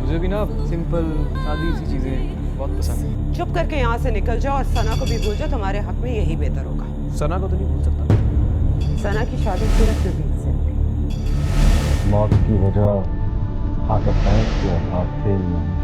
मुझे भी ना सिंपल सादी सी चीजें बहुत पसंद है। चुप करके यहाँ से निकल जाओ और सना को भी भूल जाओ, तुम्हारे हक में यही बेहतर होगा। सना को तो नहीं भूल सकता। सना की शादी सिर्फ नबील से होगी। मौत की वजह आदत है कि आप फेल नहीं।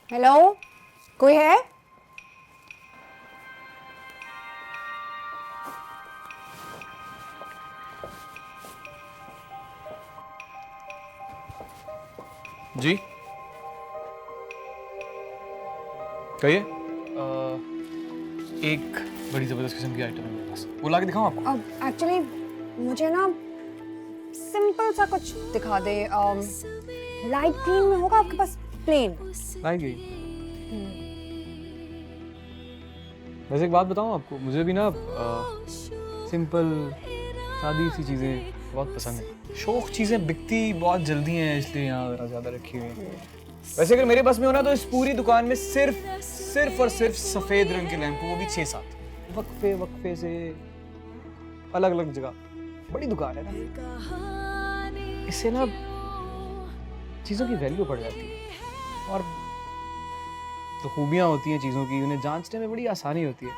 हेलो, कोई है? जी कहिए। एक बड़ी जबरदस्त किस्म की आइटम है मेरे पास, वो लाके दिखाऊं आपको? अब एक्चुअली मुझे ना सिंपल सा कुछ दिखा दे। लाइट ग्रीन में होगा आपके पास? प्लेन लाएंगे। वैसे एक बात बताऊं आपको, मुझे भी ना सिंपल सादी सी चीजें बहुत पसंद है। शौक चीजें बिकती बहुत जल्दी हैं, इसलिए यहाँ जरा ज्यादा रखी हुई है। वैसे अगर मेरे पास में होना तो इस पूरी दुकान में सिर्फ और सिर्फ सफेद रंग के लैंप, वो भी 6-7 वक्फे वक्फे से अलग अलग जगह। बड़ी दुकान है ना, इससे ना चीजों की वैल्यू बढ़ जाती है और जो खूबियाँ होती हैं चीज़ों की, उन्हें जांचने में बड़ी आसानी होती है।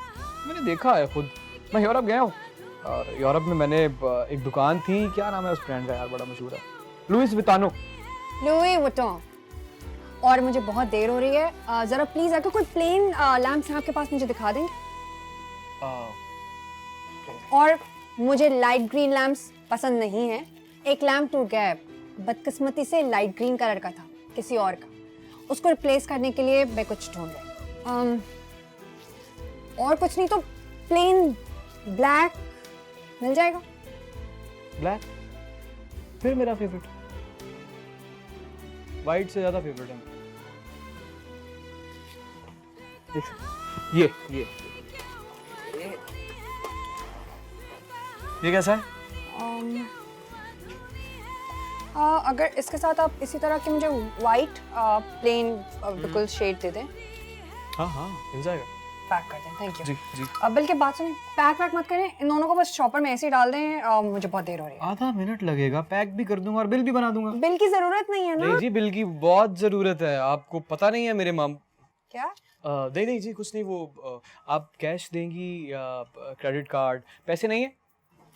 मैंने देखा है खुद। मैं यूरोप गया हूँ और यूरोप में मैंने एक दुकान थी, क्या नाम है उस ब्रांड का यार, बड़ा मशहूर है, लुइस विटानो। Louis Vuitton. और मुझे बहुत देर हो रही है, जरा प्लीज अगर कोई प्लेन लैंप्स हैं आपके पास मुझे दिखा देंगे। और मुझे लाइट ग्रीन लैंप्स पसंद नहीं है। एक लैंप टूट गया है, बदकिस्मती से लाइट ग्रीन कलर का था किसी और का, उसको रिप्लेस करने के लिए मैं कुछ ढूंढ रही हूँ। और कुछ नहीं तो प्लेन ब्लैक मिल जाएगा। ब्लैक फिर मेरा फेवरेट, वाइट से ज्यादा फेवरेट है। ये कैसा है? अगर इसके साथ आप इसी तरह की मुझे वाइट प्लेन बिल्कुल शेड दे दें। हाँ मिल जाएगा। पैक कर दें। Thank you. जी जी। अब बल्कि बात सुनिए, पैक मत करें, इन दोनों को बस शॉपर में ऐसे ही डाल दें। मुझे बहुत देर हो रही है। आधा मिनट लगेगा, पैक भी कर दूंगा और बिल भी बना दूंगा। बिल की जरूरत नहीं है ना? नहीं जी, बिल की बहुत जरूरत है, आपको पता नहीं है मेरे माम। क्या? नहीं जी, कुछ नहीं। वो आप कैश देंगी या क्रेडिट कार्ड? पैसे नहीं है?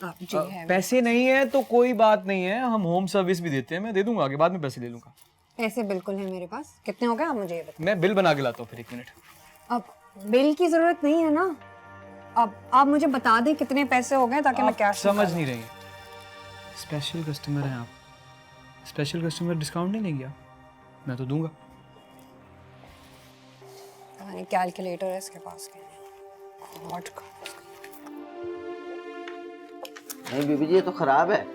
जी है। पैसे नहीं है तो कोई बात नहीं है, हम होम सर्विस भी देते हैं, मैं दे दूंगा, आगे बाद में पैसे ले लूंगा। पैसे बिल्कुल है मेरे पास। कितने हो गए आप मुझे ये बताओ। मैं बिल बना के लाता हूँ फिर, 1 मिनट। अब बिल की जरूरत नहीं है ना, अब आप मुझे बता दें कितने पैसे हो गए ताकि मैं कैश समझ नहीं रही। स्पेशल कस्टमर हैं आप, स्पेशल कस्टमर डिस्काउंट नहीं लेंगे आप? मैं तो दूंगा। कैलकुलेटर है इसके पास। नहीं बीबी जी, ये तो खराब है।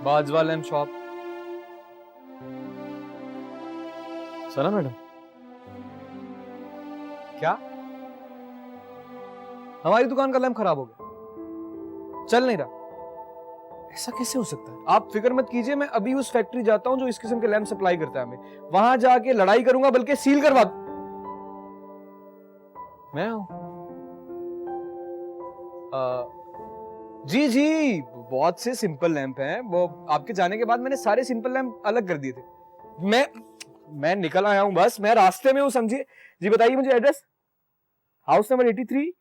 Bajwa lamp shop. Sana madam, क्या हमारी दुकान का लैम्प खराब हो गया, चल नहीं रहा? ऐसा कैसे हो सकता है? आप फिक्र मत कीजिए, मैं अभी उस फैक्ट्री जाता हूं जो इस किस्म के लैम्प सप्लाई करता है हमें, वहां जाके लड़ाई करूंगा, बल्कि सील करवा। मैं हूं? जी बहुत से सिंपल लैंप हैं, वो आपके जाने के बाद मैंने सारे सिंपल लैंप अलग कर दिए थे। मैं निकल आया हूं, बस मैं रास्ते में हूं, समझिए। जी बताइए मुझे एड्रेस। House number 83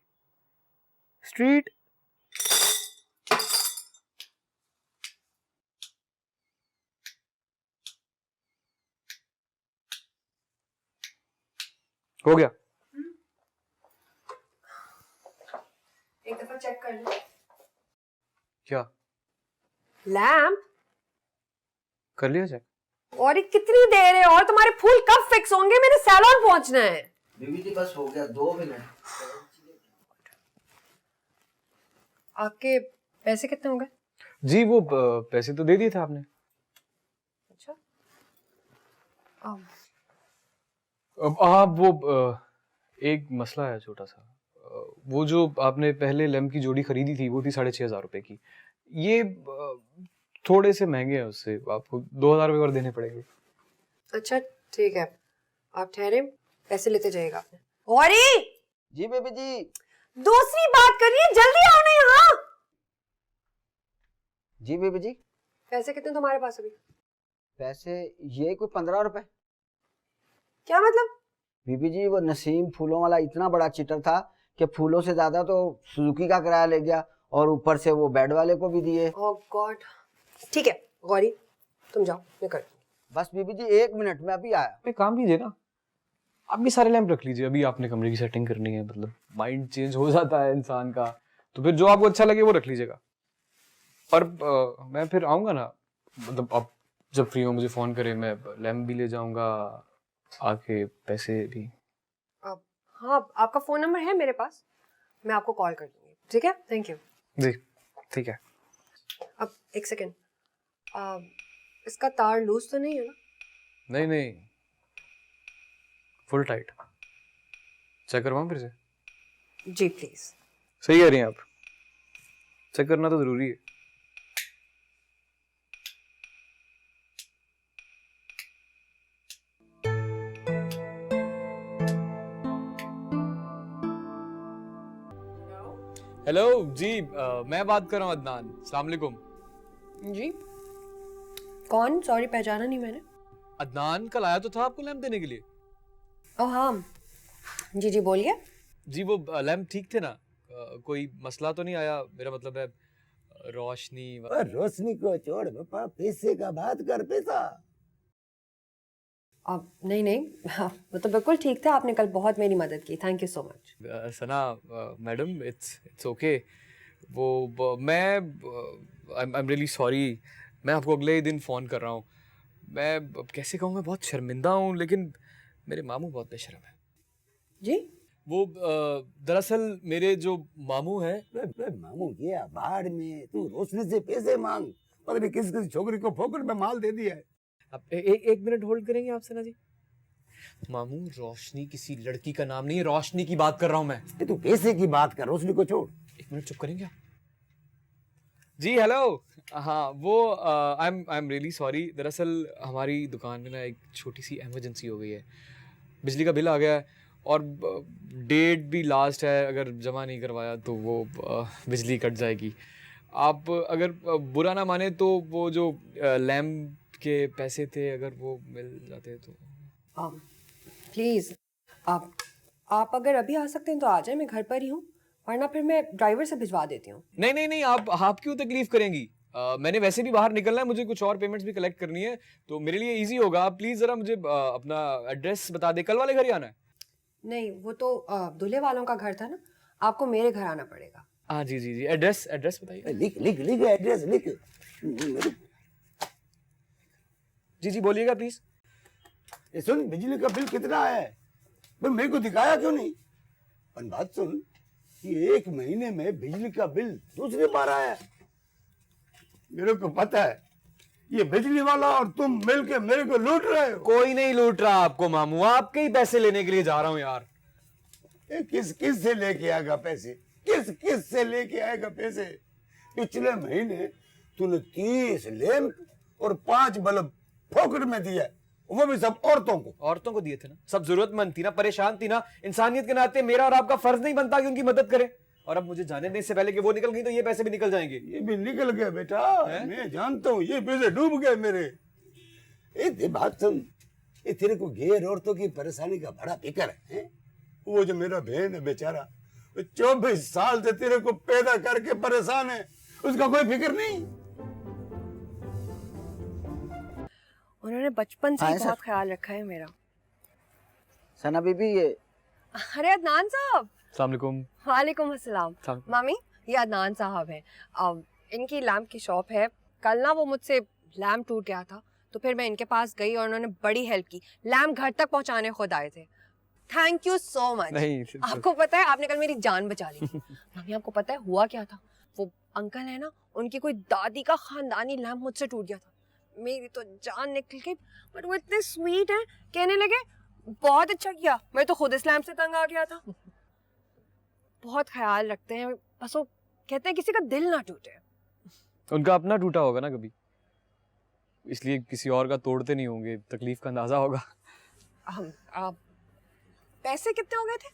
street. हो गया। एक दफा चेक कर लो। क्या लैंप कर लिया चेक? और ये कितनी देर है? और तुम्हारे फूल कब फिक्स होंगे? मेरे सैलून पहुंचना है। बीबी जी बस हो गया, 2 मिनट। आपके पैसे कितने हो गए? जी वो पैसे तो दे दिए थे आपने। अच्छा अब आप वो एक मसला है छोटा सा। वो जो आपने पहले लैम्प की जोड़ी खरीदी थी वो थी 6,500 रुपए की। ये थोड़े से महंगे हैं उससे, आपको 2,000 रुपए और देने पड़ेंगे। अच्छा ठीक है, आप ठहरे, पैसे लेते जाइएगा आपने। गौरी, जी बेबी जी। दूसरी बात करिए, जल्दी आओ ना यहाँ। जी बेबी जी। पैसे कितने तुम्हारे पास अभी? पैसे ये कोई 15 रुपए। क्या मतलब? बीबी जी वो नसीम फूलों वाला इतना बड़ा चिटर था कि फूलों से ज्यादा तो सुजुकी का किराया ले गया और ऊपर से वो बेड वाले को भी दिए। ओह गॉड। ठीक है गौरी, तुम जाओ, मैं कर। बस बीबी जी 1 मिनट में अभी आया। एक काम कीजिए ना, आप भी सारे लैंप रख लीजिए। अभी आपने कमरे की सेटिंग करनी है, मतलब माइंड चेंज हो जाता है इंसान का, तो फिर जो आपको अच्छा लगे वो रख लीजिएगा। और मैं फिर आऊँगा ना, मतलब आप जब फ्री हो मुझे फ़ोन करें, मैं लैंप भी ले जाऊँगा, आके पैसे भी। हाँ, आपका फ़ोन नंबर है मेरे पास, मैं आपको कॉल कर दूँगी, ठीक है? Thank you. जी ठीक है। अब एक सेकेंड, इसका तार लूज तो नहीं है ना? नहीं नहीं, फुल टाइट। चेक करवाऊँ फिर से? जी प्लीज़। सही कह रही हैं आप, चेक करना तो ज़रूरी है। हेलो जी, मैं बात कर रहा हूँ अदनान। अस्सलाम वालेकुम। जी कौन? सॉरी पहचाना नहीं मैंने। अदनान कल आया तो था आपको लैंप देने के लिए। ओह हाँ जी जी बोलिए। जी वो लैंप ठीक थे ना? कोई मसला तो नहीं आया? मेरा मतलब है रोशनी रोशनी को छोड़ पापा, पैसे का बात कर। पैसा अब नहीं, हाँ, वो तो बिल्कुल ठीक था, आपने कल बहुत मेरी मदद की, thank you so much. Sana madam, it's okay. मैं आई एम रियली सॉरी, मैं आपको अगले ही दिन फ़ोन कर रहा हूँ। मैं अब कैसे कहूँ, मैं बहुत शर्मिंदा हूँ, लेकिन मेरे मामू बहुत बेशर्म है। जी वो दरअसल मेरे जो मामू हैं, मामू गया बाहर में, तू रोशनी से पैसे मांग। पता नहीं किस किस छोकरी को फोकट में माल दे दिया है। आप एक मिनट होल्ड करेंगे आप सना जी? मामू, रोशनी किसी लड़की का नाम नहीं है, रोशनी की बात कर रहा हूँ मैं। तू पैसे की बात कर, रोशनी को छोड़। एक मिनट चुप करेंगे आप? जी हेलो। हाँ वो आई एम रियली सॉरी। दरअसल हमारी दुकान में ना एक छोटी सी इमरजेंसी हो गई है। बिजली का बिल आ गया है और डेट भी लास्ट है, अगर जमा नहीं करवाया तो वो बिजली कट जाएगी। आप अगर बुरा ना माने तो वो जो लैम्प के पैसे थे अगर वो मिल जाते तो। प्लीज़ आप अगर अभी आ सकते हैं तो आ जाए, मैं घर पर ही हूँ, वरना फिर मैं ड्राइवर से भिजवा देती हूँ। नहीं, आप क्यों तकलीफ करेंगी? मैंने वैसे भी बाहर निकलना है, मुझे कुछ और पेमेंट्स भी कलेक्ट करनी है, तो मेरे लिए इजी होगा। आप प्लीज़ ज़रा मुझे अपना एड्रेस बता दे। कल वाले घर ही आना है? नहीं, वो तो दूल्हे वालों का घर था ना, आपको मेरे घर आना पड़ेगा। हाँ जी, एड्रेस बताइए। लिख एड्रेस लिख। जी बोलिएगा प्लीज। ये सुन, बिजली का बिल कितना है? भाई मेरे को दिखाया क्यों नहीं? और बात सुन, ये 1 महीने में बिजली का बिल दूसरी बार आया। मेरे को पता है ये बिजली वाला और तुम मिलके मेरे को लूट रहे हो। कोई नहीं लूट रहा आपको मामू, आपके ही पैसे लेने के लिए जा रहा हूँ यार। किस से लेके आएगा पैसे? किस से लेके आएगा पैसे? पिछले महीने तूने 30 लैंप और 5 बल्ब फोकट में दिया, वो भी सब औरतों को दिए थे ना। सब जरूरतमंद थी ना, परेशान थी ना। इंसानियत के नाते मेरा और आपका फर्ज नहीं बनता कि उनकी मदद करें। और अब मुझे जाने देने से पहले कि वो निकल गई तो ये पैसे भी निकल जाएंगे। ये भी निकल गए बेटा, मैं जानता हूँ, ये पैसे डूब गए मेरे। ये बात सुन, ये तेरे को गैर औरतों की परेशानी का बड़ा फिक्र है? वो जो मेरा बहन है बेचारा, 24 साल से तेरे को पैदा करके परेशान है, उसका कोई फिक्र नहीं। उन्होंने बचपन से हाँ, ही बहुत सर। ख्याल रखा है मेरा। सना बीबी ये अरे अदनान साहब। अस्सलाम वालेकुम। वालेकुम अस्सलाम। मामी, ये अदनान साहब हैं। इनकी लैम्प की शॉप है। कल ना वो मुझसे लैम्प टूट गया था, तो फिर मैं इनके पास गई और उन्होंने बड़ी हेल्प की। लैम्प घर तक पहुंचाने खुद आए थे। Thank you so much. नहीं, आपको पता है, आपने कल मेरी जान बचा ली। मामी आपको पता है हुआ क्या था? वो अंकल है ना, उनकी कोई दादी का खानदानी लैम्प मुझसे टूट गया था। मेरी तो जान निकल गई, बट वो इतने स्वीट है, कहने लगे बहुत अच्छा किया, मैं तो खुद इस लैम्प से तंग आ गया था। बहुत ख्याल रखते हैं, बस वो कहते हैं किसी का दिल ना टूटे। उनका अपना टूटा होगा ना कभी, इसलिए किसी और का तोड़ते नहीं होंगे, तकलीफ का अंदाजा होगा। पैसे कितने हो गए थे?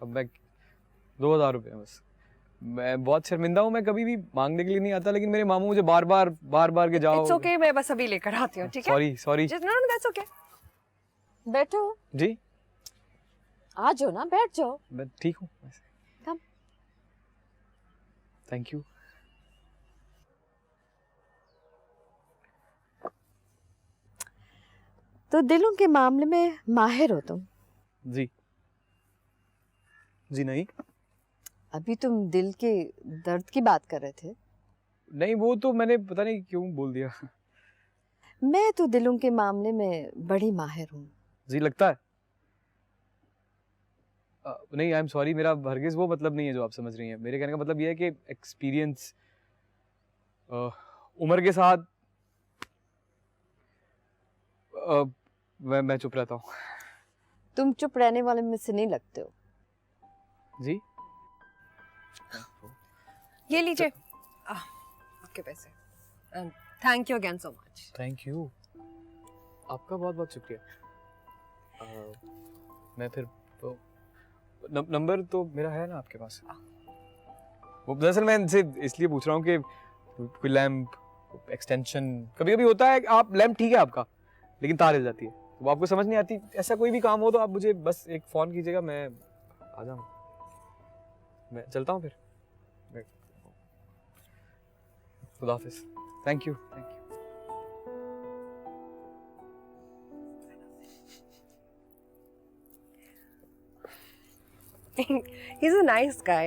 अब मैं 2000 रुपये बस। मैं बहुत शर्मिंदा हूँ, मैं कभी भी मांगने के लिए नहीं आता, लेकिन मेरे मामू मुझे बार बार के जाओ। इट्स ओके, मैं बस अभी लेकर आती हूँ, ठीक है? Sorry no that's okay. बैठो, जी, आ जाओ ना, बैठ जाओ। मैं ठीक हूँ। Come. Thank you. तो दिलों के मामले में माहिर हो तुम। जी नहीं, अभी तुम दिल के दर्द की बात कर रहे थे। नहीं वो तो मैंने पता नहीं क्यों बोल दिया। मैं तो दिलों के मामले में बड़ी माहिर हूँ। जी लगता है। नहीं आई एम सॉरी, मेरा हरगिज वो मतलब नहीं है जो आप समझ रही हैं। मेरे कहने का मतलब ये है कि एक्सपीरियंस उम्र के साथ मैं चुप रहता हूँ। तुम चुप रहने वाले में से नहीं लगते हो। जी ये लीजिए आपके पैसे, and thank you again so much. Thank you, आपका बहुत बहुत शुक्रिया। मैं फिर तो नंबर तो मेरा है ना आपके पास? वो दरअसल मैं इनसे इसलिए पूछ रहा हूँ कि कोई लैंप एक्सटेंशन कभी कभी होता है, आप लैंप ठीक है आपका, लेकिन तार हिल जाती है, तो वो आपको समझ नहीं आती। ऐसा कोई भी काम हो तो आप मुझे बस एक फ़ोन कीजिएगा, मैं आ जाऊँगा। मैं चलता हूँ फिर। खुदा हाफिज़। Thank you. He's a nice guy.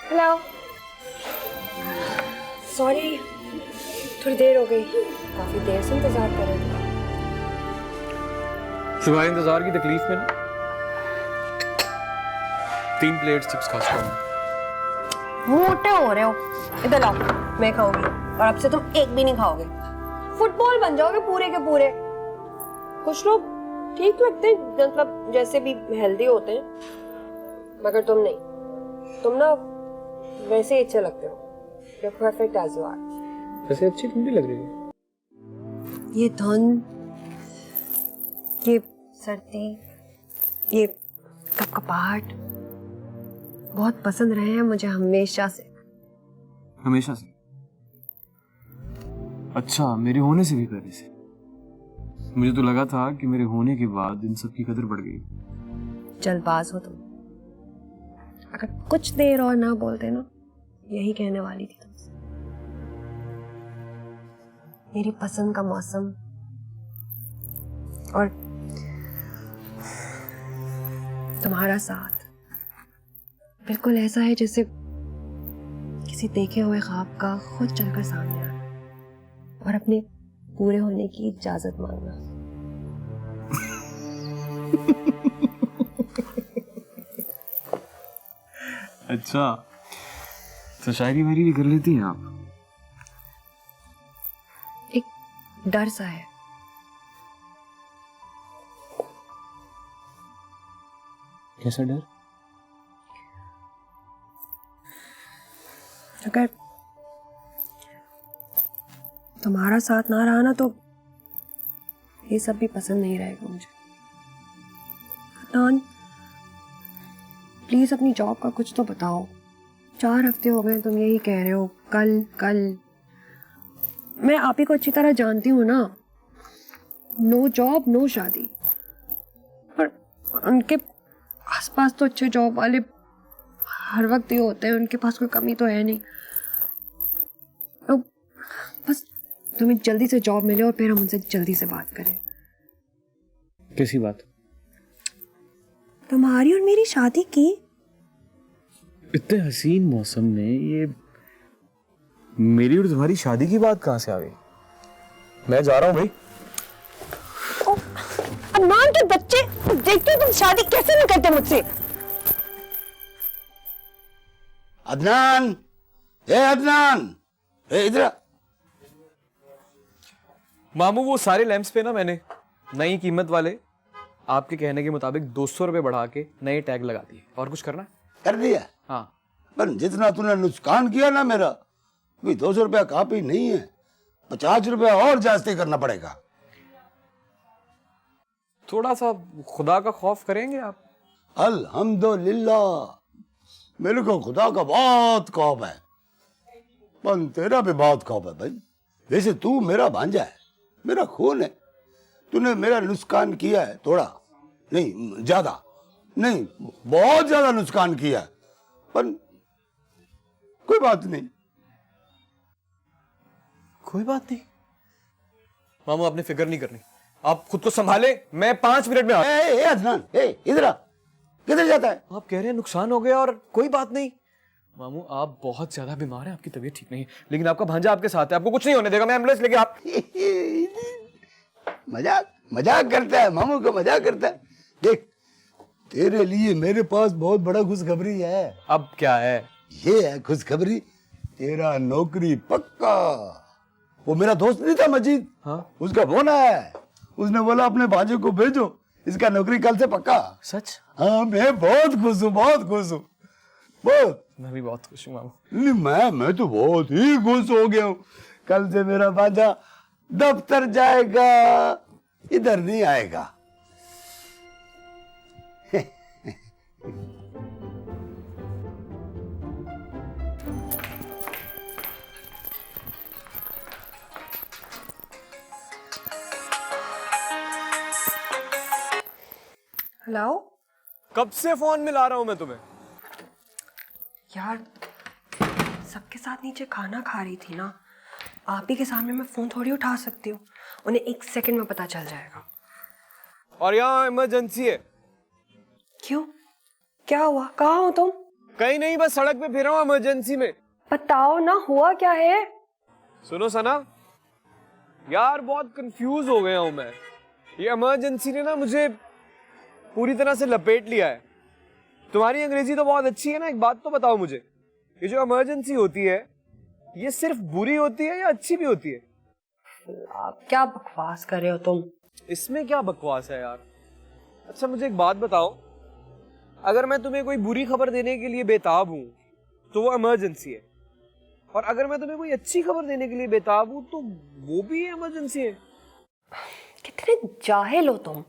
Hello, sorry थोड़ी देर हो गई, काफी देर से इंतजार कर रहे थे। तुम्हारे इंतजार की तकलीफ में ना 3 प्लेट चिप्स खा चुका हूँ। मोटे हो रहे हो, इधर लाओ, मैं खाऊंगी, और अब से तुम एक भी नहीं खाओगे। फुटबॉल बन जाओगे पूरे के पूरे। कुछ लोग ठीक लगते हैं, मतलब जैसे भी हेल्दी होते हैं, मगर तुम नहीं, तुम ना वैसे ही अच्छे लगते हो। You're perfect as you are. वैसे अच्छी ठंडी लग रही है। ये धुंध, ये सर्दी, ये कपकपाहट बहुत पसंद रहे हैं मुझे हमेशा से। हमेशा से? अच्छा, मेरे होने से भी पहले से? मुझे तो लगा था कि मेरे होने के बाद इन सब की कदर बढ़ गई। जल्दबाज हो तुम। अगर कुछ देर और ना बोलते ना, यही कहने वाली थी तुमसे। मेरी पसंद का मौसम और तुम्हारा साथ बिल्कुल ऐसा है जैसे किसी देखे हुए ख्वाब का खुद चलकर सामने आना और अपने पूरे होने की इजाजत मांगना। अच्छा, तो शायरी वायरी भी कर लेती हैं आप? एक डर सा है। कैसा डर? अगर तुम्हारा साथ ना रहा ना, तो ये सब भी पसंद नहीं रहेगा मुझे। अदनान, प्लीज अपनी जॉब का कुछ तो बताओ। 4 हफ्ते हो गए तुम यही कह रहे हो, कल कल। मैं आप ही को अच्छी तरह जानती हूँ ना, नो जॉब नो शादी। पर उनके आसपास तो अच्छे जॉब वाले हर वक्त ये होते हैं, उनके पास कोई कमी तो है नहीं। तो बस तुम्हें जल्दी से जॉब मिले और फिर हम उनसे जल्दी से बात करें। कैसी बात? तुम्हारी और मेरी शादी की। इतने हसीन मौसम में ये मेरी और तुम्हारी शादी की बात कहाँ से आ गई? मैं जा रहा हूँ भाई। अदनान के बच्चे, देखते हो तुम शादी कैसे नहीं करते मुझसे। अदनान, अदनान, इधर। मामू वो सारे लैंप्स पे ना मैंने नई कीमत वाले आपके कहने के मुताबिक 200 रुपए बढ़ा के नए टैग लगा दिए। और कुछ करना? कर दिया। हाँ। पर जितना तूने नुकसान किया ना मेरा, कोई 200 रुपया काफी नहीं है, 50 रुपया और जास्ती करना पड़ेगा। थोड़ा सा खुदा का खौफ करेंगे आप? अल्हम्दुलिल्लाह, मेरे को खुदा का बहुत खौफ है, पर तेरा भी बहुत खौफ है भाई। वैसे तू मेरा भांजा है, मेरा खून है। तूने मेरा नुकसान किया है, थोड़ा नहीं, ज्यादा नहीं, बहुत ज्यादा नुकसान किया है, पर कोई बात नहीं। कोई बात नहीं मामू, आपने फिक्र नहीं करनी, आप खुद को संभाले, मैं 5 मिनट में अदनान, इधर आ। किधर जाता है? आप कह रहे हैं नुकसान हो गया और कोई बात नहीं। मामू आप बहुत ज्यादा बीमार हैं, आपकी तबीयत ठीक नहीं है, लेकिन आपका भांजा आपके साथ है, आपको कुछ नहीं होने देगा। मैं एम्बुलेंस लेके आप मजाक करता है, मामू को मजाक करता है। देख, तेरे लिए मेरे पास बहुत बड़ा खुशखबरी है। अब क्या है? ये है खुशखबरी, तेरा नौकरी पक्का। वो मेरा दोस्त नहीं था मजीद? हाँ। उसका फोन आया है, उसने बोला अपने भांजे को भेजो, इसका नौकरी कल से पक्का। सच? हाँ, मैं बहुत खुश हूँ, बहुत खुश हूँ, बहुत। मैं भी बहुत खुश हूँ मामू। नहीं, मैं तो बहुत ही खुश हो गया हूँ। कल से मेरा भांजा दफ्तर जाएगा, इधर नहीं आएगा। हेलो कब से फोन मिला रहा हूं मैं तुम्हें? यार, सबके साथ नीचे खाना खा रही थी ना, आप ही के सामने मैं फोन थोड़ी उठा सकती हूँ, उन्हें 1 सेकंड में पता चल जाएगा। और यहाँ इमरजेंसी है। क्यों, क्या हुआ, कहाँ हो तुम? कहीं नहीं, बस सड़क पे फिर रहा हूँ इमरजेंसी में। बताओ ना, हुआ क्या है? सुनो सना, यार बहुत कंफ्यूज हो गया हूँ मैं। ये इमरजेंसी ने ना मुझे पूरी तरह से लपेट लिया है। तुम्हारी अंग्रेजी तो बहुत अच्छी है ना, एक बात तो बताओ मुझे, ये जो इमरजेंसी होती है ये सिर्फ बुरी होती है या अच्छी भी होती है? आप क्या बकवास कर रहे हो तुम? इसमें क्या बकवास है यार? अच्छा मुझे एक बात बताओ, अगर मैं तुम्हें कोई बुरी खबर देने के लिए बेताब हूँ तो वो इमरजेंसी है, और अगर मैं तुम्हें कोई अच्छी खबर देने के लिए बेताब हूँ तो वो भी इमरजेंसी है। कितने जाहिल हो तुम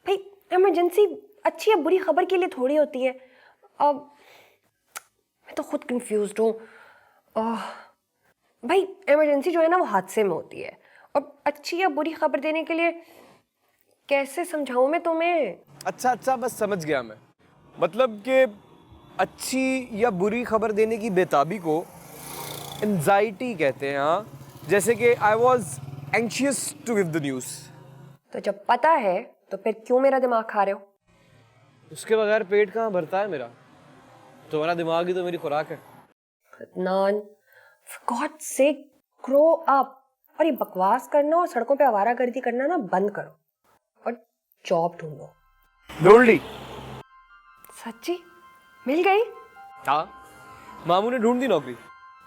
भाई। इमरजेंसी अच्छी या बुरी खबर के लिए थोड़ी होती है। अब मैं तो खुद कंफ्यूज्ड हूँ। भाई इमरजेंसी जो है ना वो हादसे में होती है, और अच्छी या बुरी खबर देने के लिए कैसे समझाऊं मैं तुम्हें? अच्छा बस समझ गया मैं। मतलब कि अच्छी या बुरी खबर देने की बेताबी को एंजाइटी कहते हैं। हाँ, जैसे कि I was anxious to give the news. तो जब पता है तो फिर क्यों मेरा दिमाग खा रहे हो? उसके बगैर पेट कहाँ भरता है मेरा? तुम्हारा दिमाग ही तो मेरी खुराक है। Adnan, for God's sake, grow up। और ये बकवास करना और सड़कों पे आवारागर्दी करना ना बंद करो, और जॉब ढूंढो। ढूंढ ली? सच्ची मिल गई? हाँ, मामू ने ढूंढ दी नौकरी।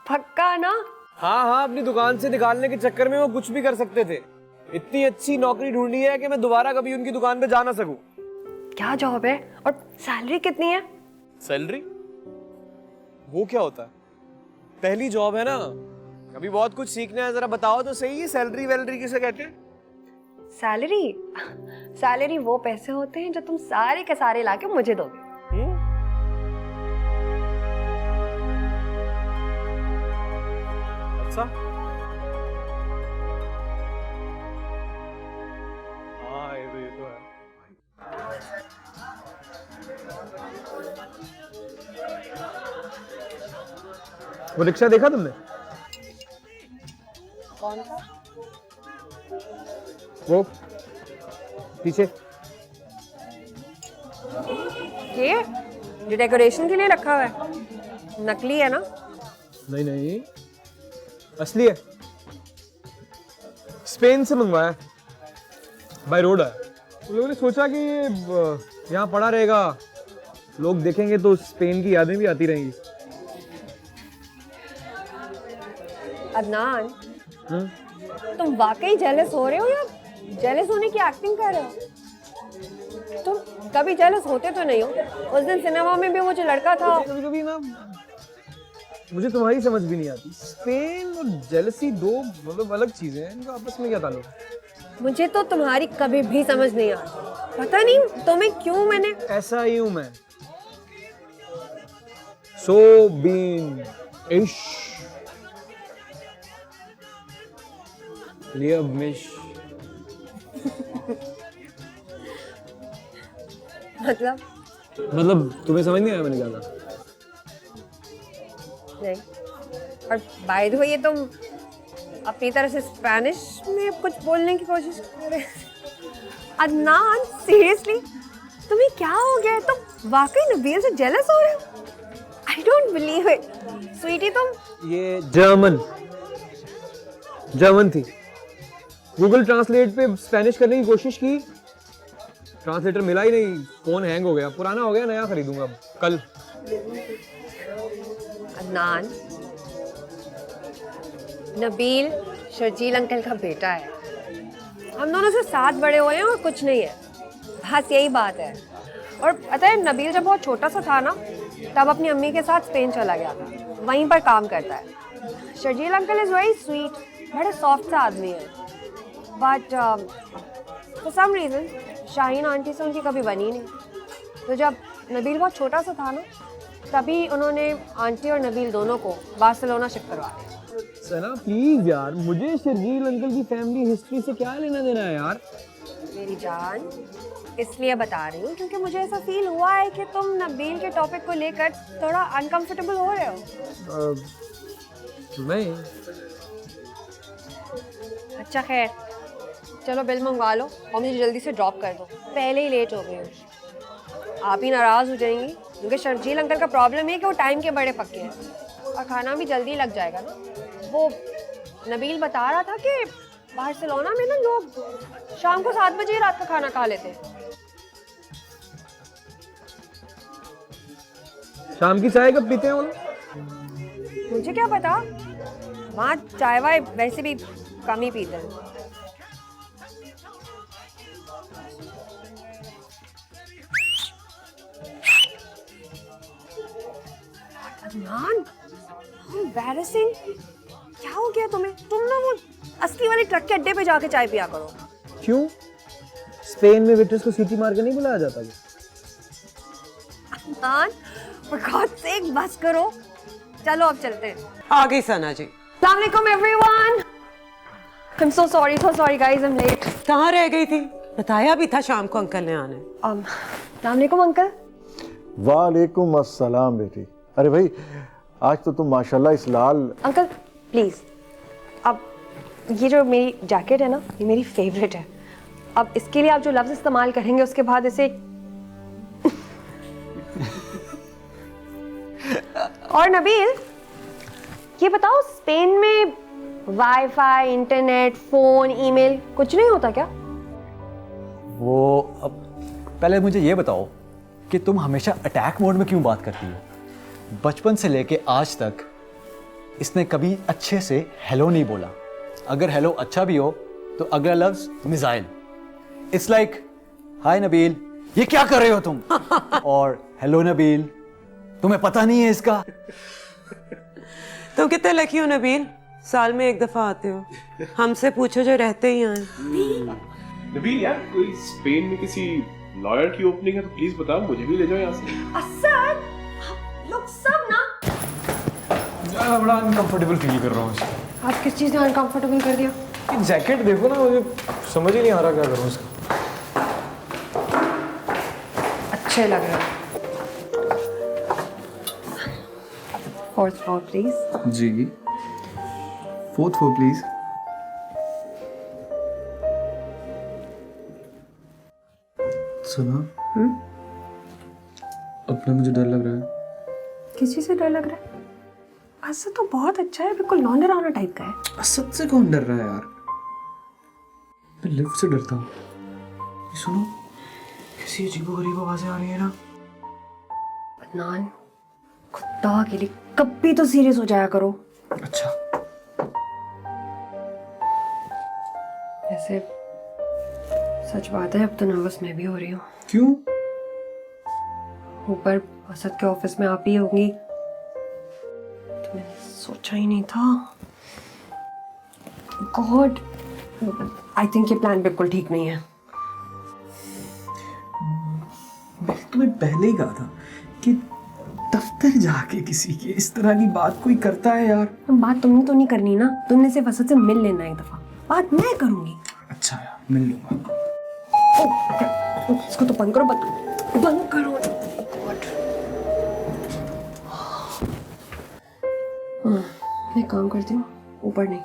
पक्का ना? हाँ, अपनी दुकान से निकालने के चक्कर में वो कुछ भी कर सकते थे। इतनी अच्छी नौकरी ढूंढी है कि मैं दोबारा कभी उनकी दुकान पे जा ना सकूं। क्या जॉब है और सैलरी कितनी है? सैलरी? वो क्या होता है? पहली जॉब है ना, अभी बहुत कुछ सीखना है। जरा बताओ तो सही, सैलरी वैलरी किसे कहते हैं? सैलरी वो पैसे होते हैं जो तुम सारे के सारे लाके मुझे दोगे। अच्छा, हाँ ये तो है। वो रिक्शा देखा तुमने? कौन सा? वो पीछे। ये जो डेकोरेशन के लिए रखा हुआ है, नकली है ना? नहीं, असली है। स्पेन से मंगवाया, बाय रोड है। उन लोगों ने सोचा कि ये यहाँ पड़ा रहेगा, लोग देखेंगे तो स्पेन की यादें भी आती रहेंगी। अदनान, तुम वाकई जेलस हो रहे हो या जेलस होने की एक्टिंग कर रहे हो? तुम कभी जेलस होते तो नहीं हो। उस दिन सिनेमा में भी वो जो लड़का था, कभी कभी ना मुझे तुम्हारी समझ भी नहीं आती। स्पेन और जेलसी दो मतलब अलग चीजें हैं, इनका आपस में क्या ताल्लुक है? मुझे तो तुम्हारी कभी भी समझ नहीं आती। पता नहीं तुम्हें क्यों मैंने ऐसा ही हूं मैं। सो बीन इश लिया मिश। मतलब तुम्हें समझ नहीं आया मैंने क्या कहा? नहीं। और बाय द वे, ये तुम अपनी तरह से स्पेनिश में कुछ बोलने की कोशिश कर रहे हो। अदनान, सीरियसली तुम्हें क्या हो गया है? तुम वाकई नबील से जेलस हो रहे हो? I don't believe it. Sweetie, तुम ये जर्मन थी। गूगल ट्रांसलेट पे स्पेनिश करने की कोशिश की, ट्रांसलेटर मिला ही नहीं। फोन हैंग हो गया, पुराना हो गया, नया खरीदूंगा अब कल। अदनान, नबील शर्जील अंकल का बेटा है। हम दोनों से साथ बड़े हुए हैं और कुछ नहीं है, बस यही बात है। और पता है, नबील जब बहुत छोटा सा था ना, तब अपनी अम्मी के साथ स्पेन चला गया था, वहीं पर काम करता है। Sharjeel uncle is very sweet, बड़े सॉफ्ट सा आदमी है। But for some reason Shaheen aunty से उनकी कभी बनी नहीं। तो जब नबील बहुत छोटा सा था ना, तभी उन्होंने आंटी और नबील दोनों को बार्सिलोना शिफ्ट करवा दिया। सना प्लीज यार, मुझे शर्जील अंकल की फैमिली हिस्ट्री से क्या लेना देना है यार। मेरी जान, इसलिए बता रही हूँ क्योंकि मुझे ऐसा फील हुआ है कि तुम नबील के टॉपिक को लेकर थोड़ा अनकंफर्टेबल हो रहे हो। नहीं। अच्छा खैर, चलो बिल मंगवा लो और मुझे जल्दी से ड्रॉप कर दो, पहले ही लेट हो गई हूँ। आप ही नाराज़ हो जाएंगी क्योंकि शर्जील अंकल का प्रॉब्लम है कि वो टाइम के बड़े पक्के हैं और खाना भी जल्दी लग जाएगा ना। वो नबील बता रहा था कि बार्सिलोना में ना लोग शाम को 7 बजे रात का खाना खा लेते हैं। शाम की चाय कब पीते हैं वो? मुझे क्या पता, वहाँ चाय वाय वैसे भी कम ही पीते हैं। अदनान, एम्बैरेसिंग। क्या हो गया तुम्हें? तुम ना वो असली वाले ट्रक के अड्डे पे जाके चाय पिया करो। क्यों? स्पेन में वेटर्स को सीटी मार के नहीं बुलाया जाता क्या? अदनान, for God's sake, बस करो, चलो अब चलते हैं। आ गई सना जी। अस्सलाम वालेकुम everyone. I'm so sorry guys, I'm late. कहाँ रह गई थी? बताया भी था शाम को अंकल ने आने। अस्सलाम वालेकुम अंकल। वालेकुम अस्सलाम बेटी। अरे भाई, आज तो तुम माशाल्लाह इस लाल। अंकल प्लीज, अब ये जो मेरी जैकेट है ना, ये मेरी फेवरेट है। अब इसके लिए आप जो लफ्ज इस्तेमाल करेंगे उसके बाद इसे और नबील, ये बताओ, स्पेन में वाईफाई, इंटरनेट, फोन, ईमेल कुछ नहीं होता क्या? वो अब पहले मुझे ये बताओ कि तुम हमेशा अटैक मोड में क्यों बात करती हो? बचपन से लेके आज तक इसने कभी अच्छे से हेलो नहीं बोला। अगर हेलो अच्छा भी हो तो अगला लफ्ज मिसाइल। इट्स लाइक हाय नबील, ये क्या कर रहे हो तुम? और हेलो नबील, तुम्हें पता नहीं है इसका? तुम कितने लकी हो नबील, साल में एक दफा आते हो। हमसे पूछो जो रहते ही आए। नबील यार, कोई स्पेन में किसी लॉयर की ओपनिंग है तो प्लीज बताओ, मुझे भी ले जाओ यहाँ से। असद, लोग सब ना। मैं बड़ा अनकंफर्टेबल फील कर रहा हूँ। आप किस चीज़ ने अनकंफर्टेबल कर दिया? ये जैकेट देखो ना, मुझे समझ ही नहीं आ रहा क्या करूँ इसका। अच्छे लग रहे हो। 4th floor please. जी, 4th floor प्लीज। सुना? अपना मुझे डर लग रहा है। किस चीज़ से डर लग रहा है? असद तो बहुत अच्छा है, बिल्कुल नॉन डरावना टाइप का है। असद से कौन डर रहा है यार? मैं लिफ्ट से डरता हूँ। सुनो, कैसी अजीबोगरीब आवाजें आ रही है ना। अदनान, खुदा के लिए कभी तो सीरियस हो जाया करो। अच्छा, ऐसे सच बात है, अब तो नर्वस मैं भी हो रही हूँ। क्यों? ऊपर असद के ऑफिस में आप ही होंगी, तो मैंने सोचा ही नहीं था। गॉड, आई थिंक ये प्लान बिल्कुल ठीक नहीं है। मैंने तुम्हें पहले ही कहा था कि दफ्तर जाके किसी के इस तरह की बात कोई करता है यार। बात तुमने तो नहीं करनी ना, तुमने सिर्फ असद से मिल लेना एक दफा, बात मैं करूंगी। अच्छा यार, मिल लूंगा। इसको तो बंद करो, बंद करो। मैं काम करती हूँ, ऊपर नहीं,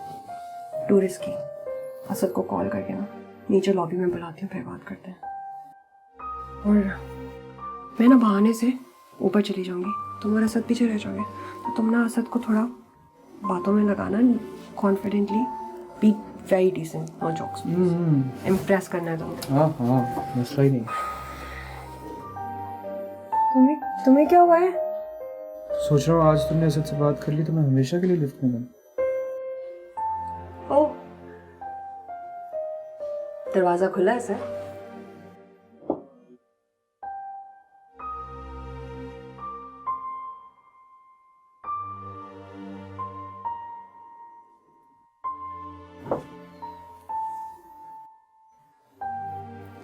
टूरिस्ट की असद को कॉल करके ना नीचे लॉबी में बुलाती हूँ, फिर बात करते हैं। और मैं ना बहाने से ऊपर चली जाऊंगी, तुम और असद पीछे रह जाओगे, तो तुम ना असद को थोड़ा बातों में लगाना, confidently, be very decent, no jokes, impress करना है तुम्हें। हाँ, मसला ही नहीं। तुम्हें क्या हुआ है? सोच रहा हूँ आज तुमने असद से बात कर ली तो मैं हमेशा के लिए लिफ्ट में दूँ। ओह, दरवाजा खुला है सर।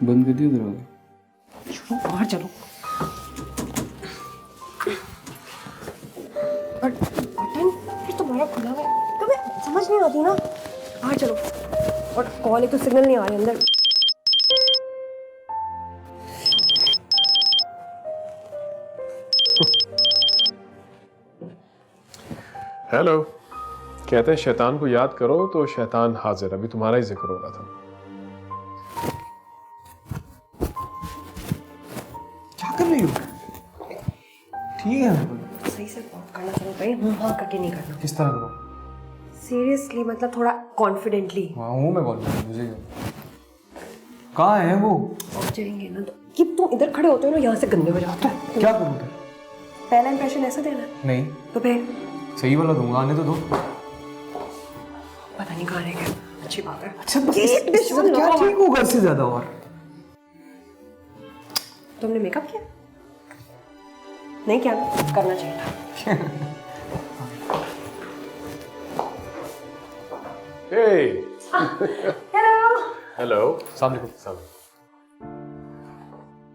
बंद कर दिया दरवाजा? चलो बाहर चलो। बटन फिर तुम्हारा खुला हुआ है, तुम्हें समझ नहीं आती ना। बाहर चलो। और कॉल एक तो सिग्नल नहीं आ रही अंदर। हेलो, कहते हैं शैतान को याद करो तो शैतान हाजिर। अभी तुम्हारा ही जिक्र हो रहा था। क्या कर रही हो? ठीक है, सही से बात करना करो भाई, हाँ करके नहीं करना। किस तरह करो? सीरियसली, मतलब थोड़ा कॉन्फिडेंटली। हाँ हूँ मैं, कॉल मुझे क्या? कहाँ है वो? पहुंच जाएंगे ना तो कि तुम इधर खड़े होते हो ना, यहाँ से गंदे हो जाते हो। क्या करूँ फिर? पहला इंप्रेशन ऐसा देना? नहीं, तो फिर सही वाला दूंगा, आने तो दो। पता नहीं कहाँ रह गया। अच्छी बात है। अच्छा, क्या ठीक होगा इससे ज्यादा? और तुमने मेकअप किया? नहीं किया, करना चाहिए था। हेलो। सामने को।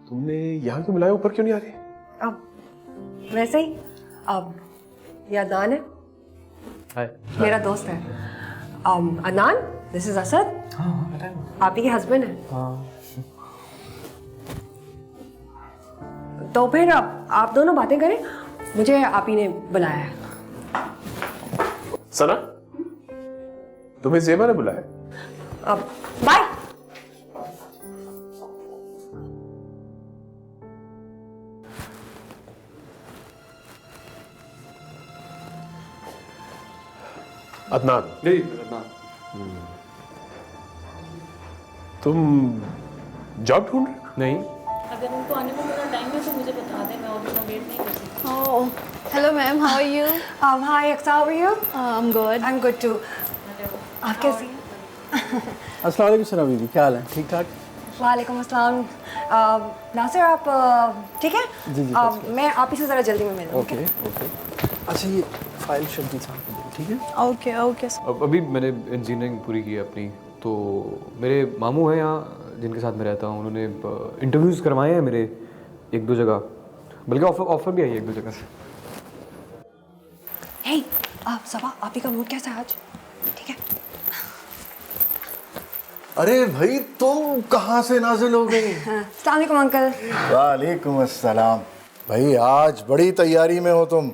तुमने यहाँ क्यों बुलाया? ऊपर क्यों नहीं आ रही? अब वैसे ही, अब ये अदनान है, हाय। मेरा दोस्त है। Adnan, this is Asad. हाँ, पता है। आप ही के हस्बैंड है। हाँ। तो फिर आप दोनों बातें करें, मुझे आप ही ने बुलाया है। सना, तुम्हें ज़ेबा ने बुलाया? अब बाय। अदनान, नहीं, अदनान। तुम जॉब ढूंढ रहे हो? नहीं। अगर उनको आने में थोड़ा टाइम है तो मुझे बता दें, मैं और उतना वेट नहीं कर सकती। Oh, hello ma'am, how are you? Hi Aqsa, how are you? I'm good. I am good too. आप कैसी हैं? अस्सलाम वालेकुम सना बीबी, क्या हाल है? ठीक ठाक? वालेकुम अस्सलाम। नासिर, आप ठीक है? जी, मैं आप ही से ज़रा जल्दी में मिलूँ। ओके। अच्छा, ये फाइल शर्जील साहब को दो, ठीक है? Okay, okay. अभी मैंने इंजीनियरिंग पूरी की है अपनी, तो मेरे मामू हैं यहाँ जिनके साथ मैं रहता हूँ, उन्होंने इंटरव्यूज़ करवाए हैं मेरे एक दो जगह, बल्कि ऑफर भी आई है एक दो जगह से। हे, आप सबा, आप ही का मूड कैसा है आज? ठीक है? अरे भाई, तुम कहाँ से नाजिल हो गई? अस्सलाम वालेकुम अंकल। वालेकुम अस्सलाम। भाई आज बड़ी तैयारी में हो तुम।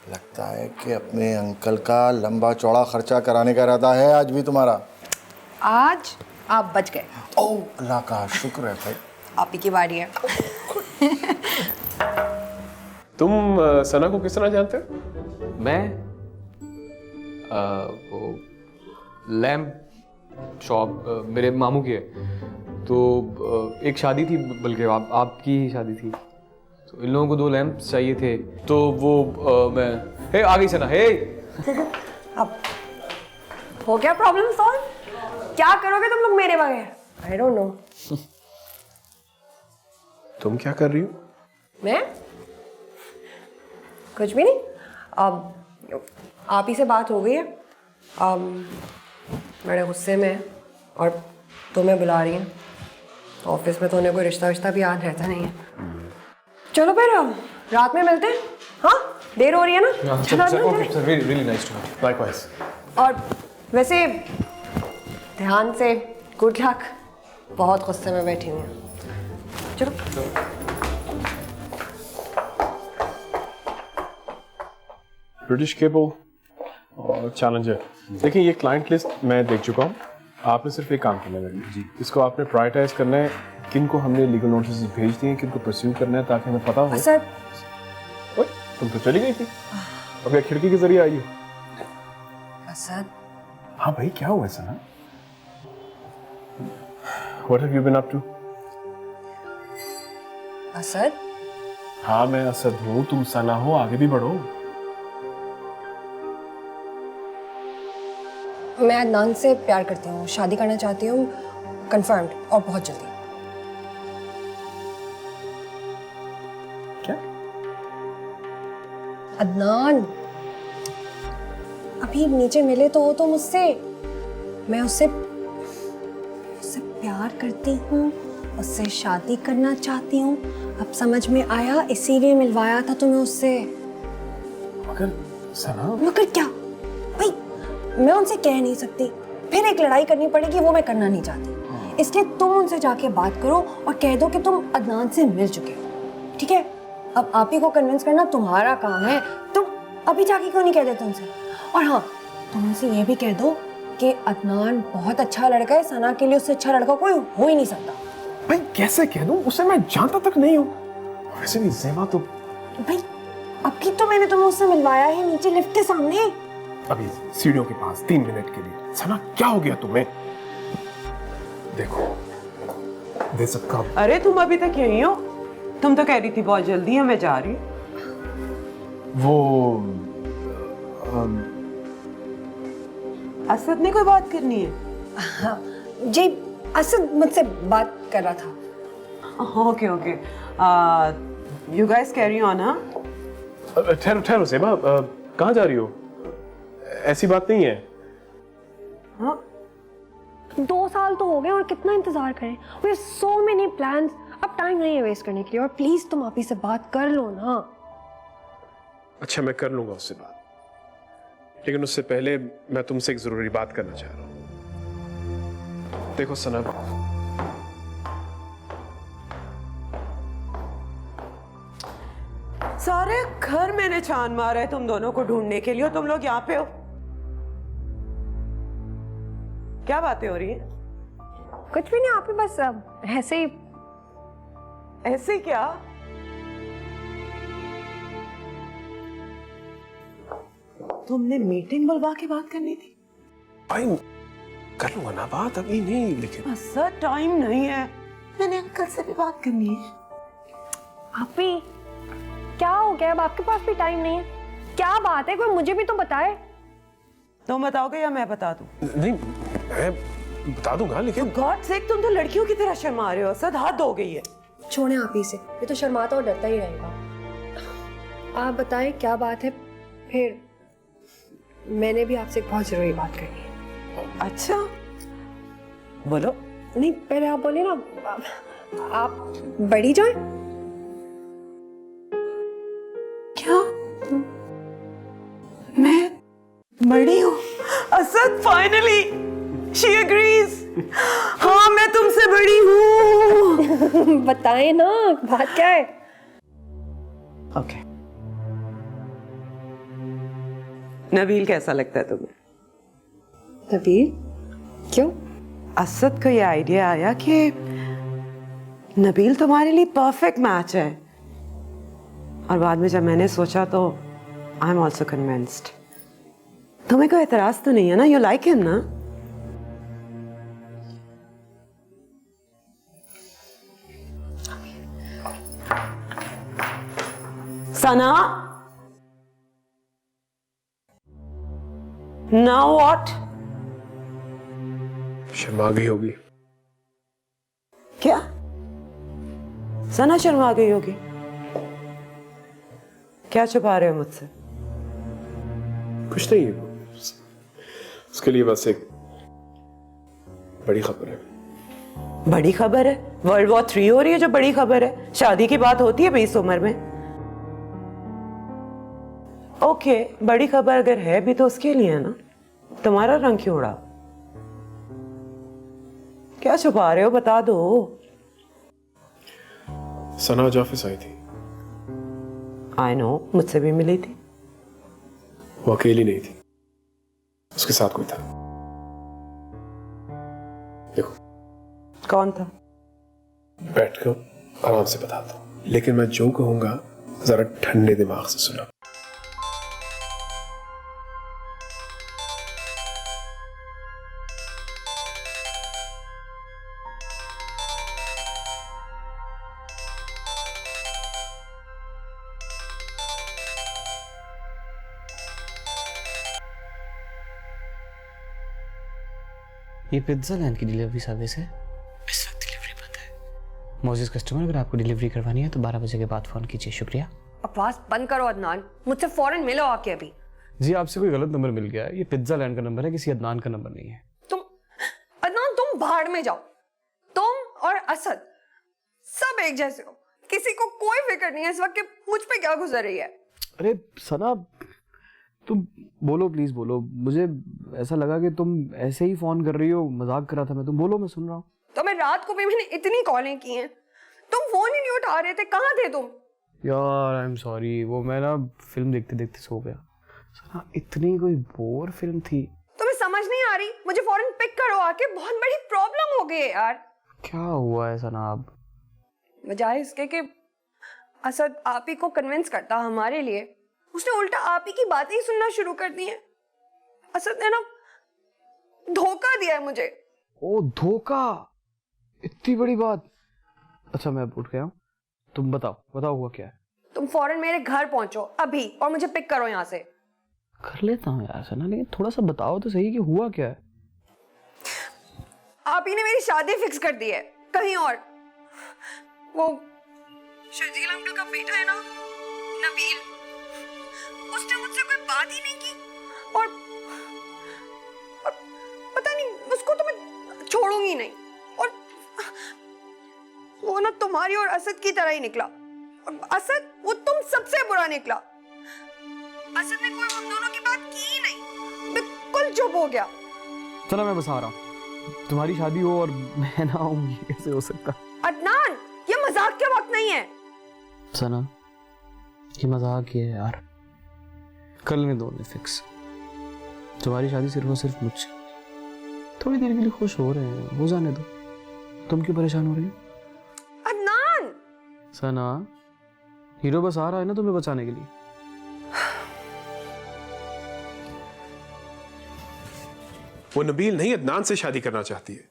लगता है कि अपने अंकल का लंबा चौड़ा खर्चा कराने का इरादा है आज भी तुम्हारा। आज आप बच गए। ओह, अल्लाह का शुक्र है भाई। आप ही की बारी है। तुम सना को किस तरह जानते हो? मैं वो लैम्प शॉप मेरे मामू की है, तो एक शादी थी, बल्कि आपकी ही शादी थी, तो इन लोगों को 2 लैंप्स चाहिए थे, तो वो मैं हे आ गई सना, हे अब हो गया प्रॉब्लम सॉल्व? क्या करोगे तुम लोग मेरे बगैर? I don't know. तुम क्या कर रही हो? मैं कुछ भी नहीं। अब आप ही से बात हो गई है, बड़े गुस्से में और तुम्हें बुला रही हैं। ऑफिस में तो उन्हें कोई रिश्ता विश्ता भी याद रहता नहीं है। चलो फिर रात में मिलते हैं। हाँ देर हो रही है ना? Sir really nice to meet. Likewise. और वैसे ध्यान से, गुड लक। बहुत गुस्से में बैठी हुई हूँ। चलो। ब्रिटिश केबल और चैलेंजर। देखिए ये क्लाइंट लिस्ट मैं देख चुका हूँ। आपने सिर्फ एक काम करना है जी, इसको आपने प्रायोरिटाइज करना है, किन को हमने लीगल नोटिस भेज दिए, किन को परस्यू करना है, ताकि हमें पता हो। सर ओए, तुम तो चली गई थी, अब क्या खिड़की के जरिए आई हो? असद। हाँ भाई क्या हुआ सना? What have you been up to? Asad? हाँ मैं असद हूँ, तुम सना हो, आगे भी बढ़ो। मैं अदनान से प्यार करती हूँ, शादी करना चाहती हूँ, कंफर्म्ड, और बहुत जल्दी। क्या? अदनान अभी नीचे मिले तो हो तो मुझसे। मैं उससे प्यार करती हूँ, उससे शादी करना चाहती हूँ। अब समझ में आया, इसीलिए मिलवाया था तुम्हें उससे। मगर सना। मगर क्या भाई, मैं उनसे कह नहीं सकती, फिर एक लड़ाई करनी पड़ेगी, वो मैं करना नहीं चाहती। इसलिए तुम उनसे जाके बात करो और कह दो कि तुम अदनान से मिल चुके हो, ठीक है? अब आप ही को कन्विंस करना तुम्हारा काम है, तुम अभी जाके क्यों नहीं कह देते उनसे? और हाँ, तुम उनसे ये भी कह दो कि अदनान बहुत अच्छा लड़का है, सना के लिए उससे अच्छा लड़का कोई हो ही नहीं सकता। भाई कैसे कह दूं? उसे मैं जानता तक नहीं हूँ। वैसे भी ज़ेबा तो भाई अभी तो मैंने तुम्हें उससे मिलवाया है, नीचे लिफ्ट के सामने। अभी सीढ़ियों के पास 3 मिनट के लिए। सना क्या हो गया तुम्हें? देखो दे सबका। अरे तुम अभी तक यहीं हो? तुम तो कह रही थी बहुत जल्दी है, मैं जा रही हूँ। वो असद ने कोई बात करनी है? हाँ जी, असद मुझसे बात कर रहा था। Okay okay, you guys carry on. हाँ ठहरो ठहरो ज़ेबा, कहाँ जा रही हो? ऐसी बात नहीं है। हाँ 2 साल तो हो गए और कितना इंतजार करें? We have so many plans, अब टाइम नहीं है वेस्ट करने के लिए। और प्लीज तुम आप ही से बात कर लो ना। अच्छा मैं कर लूंगा उससे बात, लेकिन उससे पहले मैं तुमसे एक जरूरी बात करना चाह रहा हूं। देखो सना, सारे घर मैंने छान मारा है तुम दोनों को ढूंढने के लिए, और तुम लोग यहाँ पे हो। क्या बातें हो रही हैं? कुछ भी नहीं, आप ही बस ऐसे ही। ऐसे क्या? तुमने मीटिंग बुलवा के बात करनी थी? भाई कर लूंगा ना बात, अभी नहीं, लेकिन सर टाइम नहीं है, मैंने अंकल से भी बात करनी है। आप ही क्या हो गया? अब आपके पास भी टाइम नहीं है? क्या बात है, कोई मुझे भी तो बताए। तुम बताओगे या मैं बता दूं? नहीं मैं बता दूंगा, लेकिन गॉड सेक तुम तो लड़कियों की तरह शर्मा रहे हो। सद हद हो गई है। छोड़े आप ही से, ये तो शर्माता और डरता ही रहेगा। आप बताएं क्या बात है, फिर मैंने भी आपसे एक बहुत जरूरी बात करनी है। अच्छा बोलो। नहीं पहले आप बोले ना, आप बड़ी जाए। क्या मैं बड़ी हूँ? Asad finally she agrees. हाँ मैं तुमसे बड़ी हूँ। बताएं ना बात क्या है। ओके नबील कैसा लगता है तुम्हें? नबील क्यों? असद को ये आइडिया आया कि नबील तुम्हारे लिए परफेक्ट मैच है, और बाद में जब मैंने सोचा तो आई एम ऑल्सो कन्विंस्ड। तुम्हें कोई एतराज तो नहीं है ना? यू लाइक हिम ना? सना, नाउ व्हाट? शर्मा गई होगी। क्या सना शर्मा गई होगी? क्या छुपा रहे हो मुझसे? कुछ नहीं, उसके लिए बस एक बड़ी खबर है। बड़ी खबर है? वर्ल्ड वॉर 3 हो रही है जो बड़ी खबर है? शादी की बात होती है भाई इस उम्र में? ओके, बड़ी खबर अगर है भी तो उसके लिए है ना। तुम्हारा रंग क्यों उड़ा? क्या छुपा रहे हो, बता दो। सना आज ऑफिस आई थी। आई नो, मुझसे भी मिली थी। वो अकेली नहीं थी, उसके साथ कोई था। देखो। कौन था? बैठकर आराम से बताता हूँ, लेकिन मैं जो कहूंगा जरा ठंडे दिमाग से सुना। ये पिज्जा लैंड की डिलीवरी सर्विस है। इस वक्त डिलीवरी बंद है। मोजिस कस्टमर, अगर आपको डिलीवरी करवानी है तो 12 बजे के बाद फोन कीजिए। शुक्रिया। आवाज बंद करो अदनान, मुझसे फौरन मिलो आके अभी। जी, आपसे कोई गलत नंबर मिल गया है। ये पिज्जा लैंड का नंबर है, किसी अदनान का नंबर नहीं है। अदनान तुम भाड़ में जाओ। तुम और असद सब एक जैसे हो, किसी को कोई फिक्र नहीं है इस वक्त कि मुझ पे क्या गुजर रही है। अरे सना, तुम बोलो, प्लीज बोलो। मुझे ऐसा लगा कि तुम ऐसे ही फोन कर रही हो, मजाक कर रहा था मैं। तुम बोलो, मैं सुन रहा हूँ। तो मैं रात को भी मैंने इतनी कॉलें की हैं, तुम फोन ही नहीं उठा रहे थे, कहाँ थे तुम? यार आई एम सॉरी, वो मैं ना फिल्म देखते देखते सो गया। सना, इतनी कोई बोर फिल्म थी। तुम्हें समझ नहीं आ रही? मुझे फौरन पिक करो आके, बहुत बड़ी प्रॉब्लम हो गई है यार। क्या हुआ है सना? अब बजाय इसके कि असद आप ही को कन्विंस करता हमारे लिए, उसने उल्टा आप ही की बातें ही सुनना शुरू कर दी हैं। असद ने ना धोखा दिया है मुझे। ओ धोखा, इतनी बड़ी बात। अच्छा मैं उठ गया हूँ, तुम बताओ हुआ क्या है? तुम फौरन मेरे घर पहुंचो अभी और मुझे पिक करो यहाँ से। कर लेता हूँ यार सना, लेकिन थोड़ा सा बताओ तो सही कि हुआ क्या है। आप ही ने मेरी शादी फिक्स कर दी है कहीं और। वो शर्जील अंकल का बेटा है ना, नबील, उसने मुझसे कोई बात ही नहीं की और पता नहीं, उसको तो मैं छोड़ूंगी नहीं। और वो ना तुम्हारी और असद की तरह ही निकला, और असद वो तुम सबसे बुरा निकला। असद ने कोई हम दोनों की बात की ही नहीं, बिल्कुल चुप हो गया। चलो मैं बस आ रहा हूँ। तुम्हारी शादी हो और मैं ना आऊँ, ये कैसे हो सकता? अदनान, ये मजाक के वक्त नहीं है। सना, ये मजाक ही है यार। कर लेने दो फिक्स। तुम्हारी शादी सिर्फ और सिर्फ मुझसे। थोड़ी देर के लिए खुश हो रहे हैं, हो जाने दो। तुम क्यों परेशान हो रही हो? अदनान! सना, हीरो बस आ रहा है ना तुम्हें बचाने के लिए। वो नबील नहीं, अदनान से शादी करना चाहती है।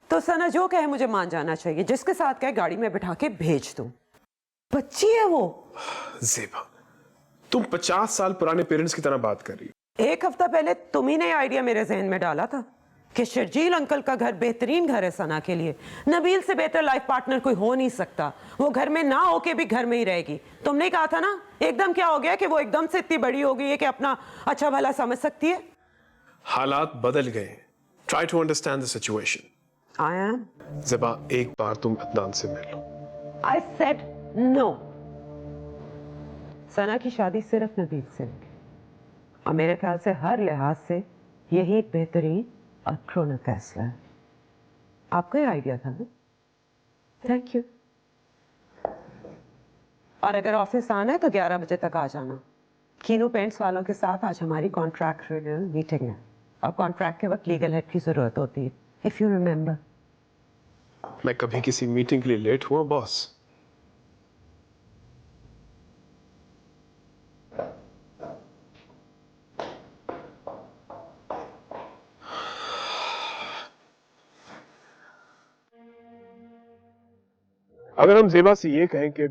तो सना जो कहे मुझे मान जाना चाहिए, जिसके साथ कहे गाड़ी में बिठा के भेज दूं। बच्ची है वो। ज़ेबा, तुम 50 साल पुराने पेरेंट्स की तरह बात कर रही हो। 1 हफ्ता पहले तुम ही ने आइडिया मेरे जहन में डाला था कि शर्जील अंकल का घर बेहतरीन घर है सना के लिए। नबील से बेहतर लाइफ पार्टनर कोई हो नहीं सकता। वो घर में ना होके भी घर में ही रहेगी। तुमने कहा था ना, एकदम क्या हो गया कि वो एकदम से इतनी बड़ी हो गई है कि अपना अच्छा भला समझ सकती है। हालात बदल गए। Try to understand the situation. I am. Zeba, एक बार तुम अदनान से मिल लो। I said no. सना की शादी सिर्फ नबील से होगी, और मेरे ख्याल से हर लिहाज से यही एक बेहतरीन और क्रोना फैसला है। आपका ही आइडिया था ना? Thank you. और अगर ऑफिस आना है तो 11 बजे तक आ जाना। कीनू पेंट्स वालों के साथ आज हमारी कॉन्ट्रैक्ट रिन्यूअल मीटिंग है, और कॉन्ट्रैक्ट के वक्त लीगल हेड की जरूरत होती है, इफ यू रिमेंबर। मैं कभी किसी मीटिंग के लिए लेट हुआ बॉस? अगर हम ज़ेबा से ये कहें कि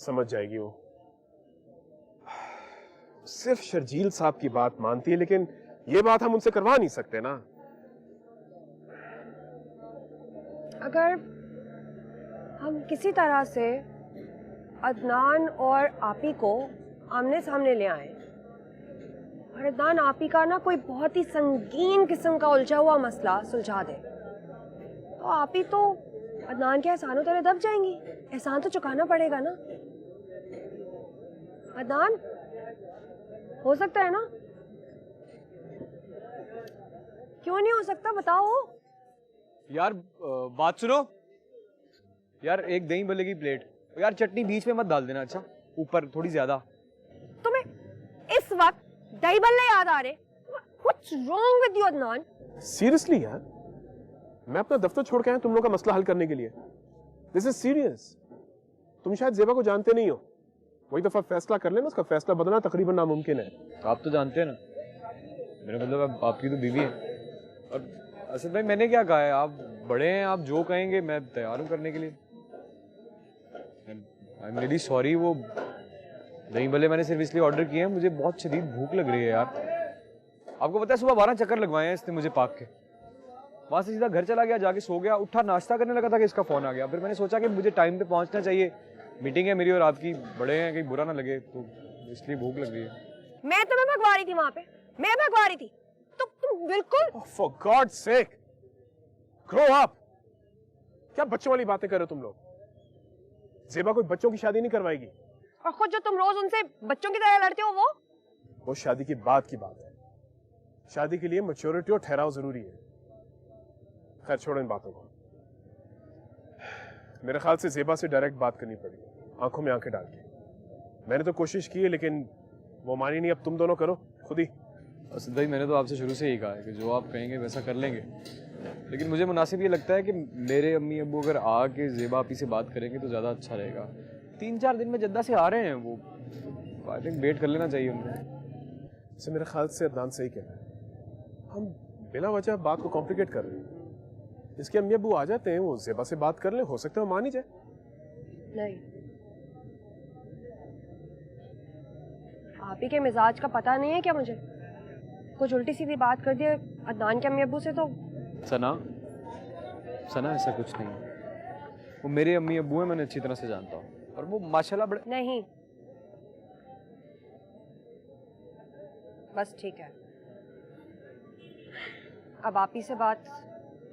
समझ जाएगी वो। सिर्फ शर्जील साहब की बात मानती है, लेकिन ये बात हम उनसे करवा नहीं सकते ना। अगर हम किसी तरह से अदनान और आपी को आमने सामने ले आए और अदनान आपी का ना कोई बहुत ही संगीन किस्म का उलझा हुआ मसला सुलझा दे, तो आपी तो अदनान के एहसानों तले दब जाएंगी। एहसान तो चुकाना पड़ेगा ना। अदनान, हो सकता है ना? क्यों नहीं हो सकता, बताओ। यार बात सुनो यार, एक दही भल्ले की प्लेट, यार चटनी बीच में मत डाल देना, अच्छा ऊपर थोड़ी ज्यादा। तुम्हें इस वक्त दही भल्ले याद आ रहे? What's wrong with you, Adnan? Seriously यार, मैं अपना दफ्तर छोड़ के आया तुम लोग का मसला हल करने के लिए। This is serious. तुम शायद जेबा को जानते नहीं हो, वही दफा फैसला कर लेना, उसका फैसला बदलना तकरीबन नामुमकिन है। आप तो जानते हैं ना, मेरा मतलब आपकी तो बीवी है। और असद भाई मैंने क्या कहा है, आप बड़े हैं, आप जो कहेंगे मैं तैयार हूँ करने के लिए। आई एम रियली सॉरी, वो दही भले मैंने सिर्फ इसलिए ऑर्डर किए हैं, मुझे बहुत शदीद भूख लग रही है यार। आपको पता है सुबह 12 चक्कर लगवाए हैं इसने मुझे पार्क के, वहां से सीधा घर चला गया, जाके सो गया, उठा नाश्ता करने लगा था कि इसका फोन आ गया। फिर मैंने सोचा कि मुझे टाइम पे पहुंचना चाहिए, मीटिंग है मेरी और आपकी, बड़े हैं, कहीं बुरा ना लगे, तो इसलिए भूख लग रही है। मैं तुम्हें भगवा रही थी वहां पे, मैं भगवा रही थी, तो तुम बिल्कुल। For God sake, grow up. क्या बच्चों वाली बातें कर रहे हो तुम लोग? जेबा कोई बच्चों की शादी नहीं करवाएगी। और खुद जो तुम रोज उनसे बच्चों की तरह लड़ते हो, वो शादी की बात की बात है। शादी के लिए मैच्योरिटी और ठहराव जरूरी है। खैर छोड़ो इन बातों को। मेरे ख्याल से जेबा से डायरेक्ट बात करनी पड़ेगी, आंखों में आंखें डाल के। मैंने तो कोशिश की है, लेकिन वो मानी नहीं। अब तुम दोनों करो खुद ही। असद भाई मैंने तो आपसे शुरू से ही कहा है कि जो आप कहेंगे वैसा कर लेंगे, लेकिन मुझे मुनासिब ये लगता है कि मेरे अम्मी अब्बू अगर आके जेबा आपी से बात करेंगे तो ज़्यादा अच्छा रहेगा। 3-4 दिन में जद्दा से आ रहे हैं वो, आई थिंक वेट कर लेना चाहिए उनको। से मेरे ख्याल से अदनान सही कह रहा है, हम बिना वजह बात को कॉम्प्लिकेट कर रहे हैं। इसके अम्मी अब्बू आ जाते हैं, वो जेबा से बात कर ले, हो सकता है वो मान ही जाए। नहीं, आप ही के मिजाज का पता नहीं है क्या मुझे? कुछ उल्टी सीधी बात कर दी अदनान के अम्मी अब्बू से तो। सना ऐसा कुछ नहीं है, वो मेरे अम्मी अब्बू हैं, मैंने अच्छी तरह से जानता हूँ, और वो माशाल्लाह बड़े। नहीं, बस ठीक है, अब आप ही से बात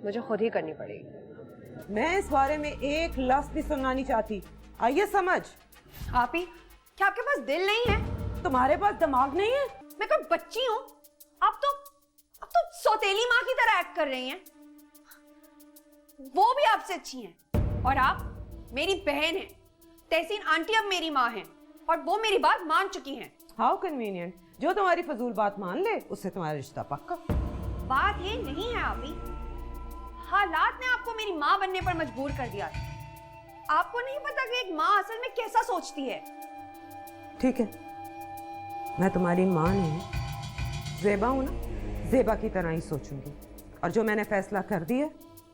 मुझे खुद ही करनी पड़ेगी। मैं इस बारे में एक लफ्ज भी सुनना नहीं चाहती, आइए समझ। आप ही, क्या आपके पास दिल नहीं है? तुम्हारे पास दिमाग नहीं है? मैं कोई बच्ची हूँ? आप तो सौतेली माँ की तरह एक्ट कर रही हैं। वो भी आपसे अच्छी हैं, और आप मेरी बहन हैं। तहसीन आंटी अब मेरी माँ हैं, और वो मेरी बात मान चुकी हैं। हाउ कन्वीनियंट, जो तुम्हारी फजूल बात मान ले उससे तुम्हारा रिश्ता पक्का। बात ये नहीं है आप ही, हालात ने आपको मेरी माँ बनने पर मजबूर कर दिया था। आपको नहीं पता कि एक माँ असल में कैसा सोचती है। ठीक है, मैं तुम्हारी माँ नहीं, जेबा हूं ना, जेबा की तरह ही सोचूंगी, और जो मैंने फैसला कर दिया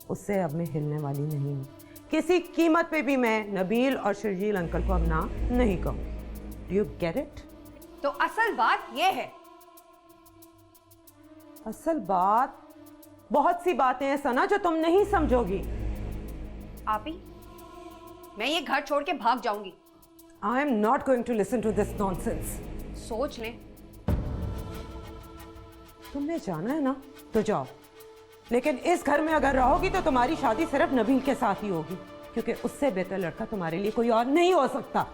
उससे अब मैं हिलने वाली नहीं हूँ। किसी कीमत पे भी मैं नबील और शर्जील अंकल को अब ना नहीं कहूँगी। Do you get it? तो असल बात ये है। असल बात, बहुत सी बातें हैं सना जो तुम नहीं समझोगी। आप ही, मैं ये घर छोड़ के भाग जाऊंगी। I am not going to listen to this nonsense. सोच लें। तुम्हें जाना है ना तो जाओ, लेकिन इस घर में अगर रहोगी तो तुम्हारी शादी सिर्फ नबील के साथ ही होगी, क्योंकि उससे बेहतर लड़का तुम्हारे लिए कोई और नहीं हो सकता।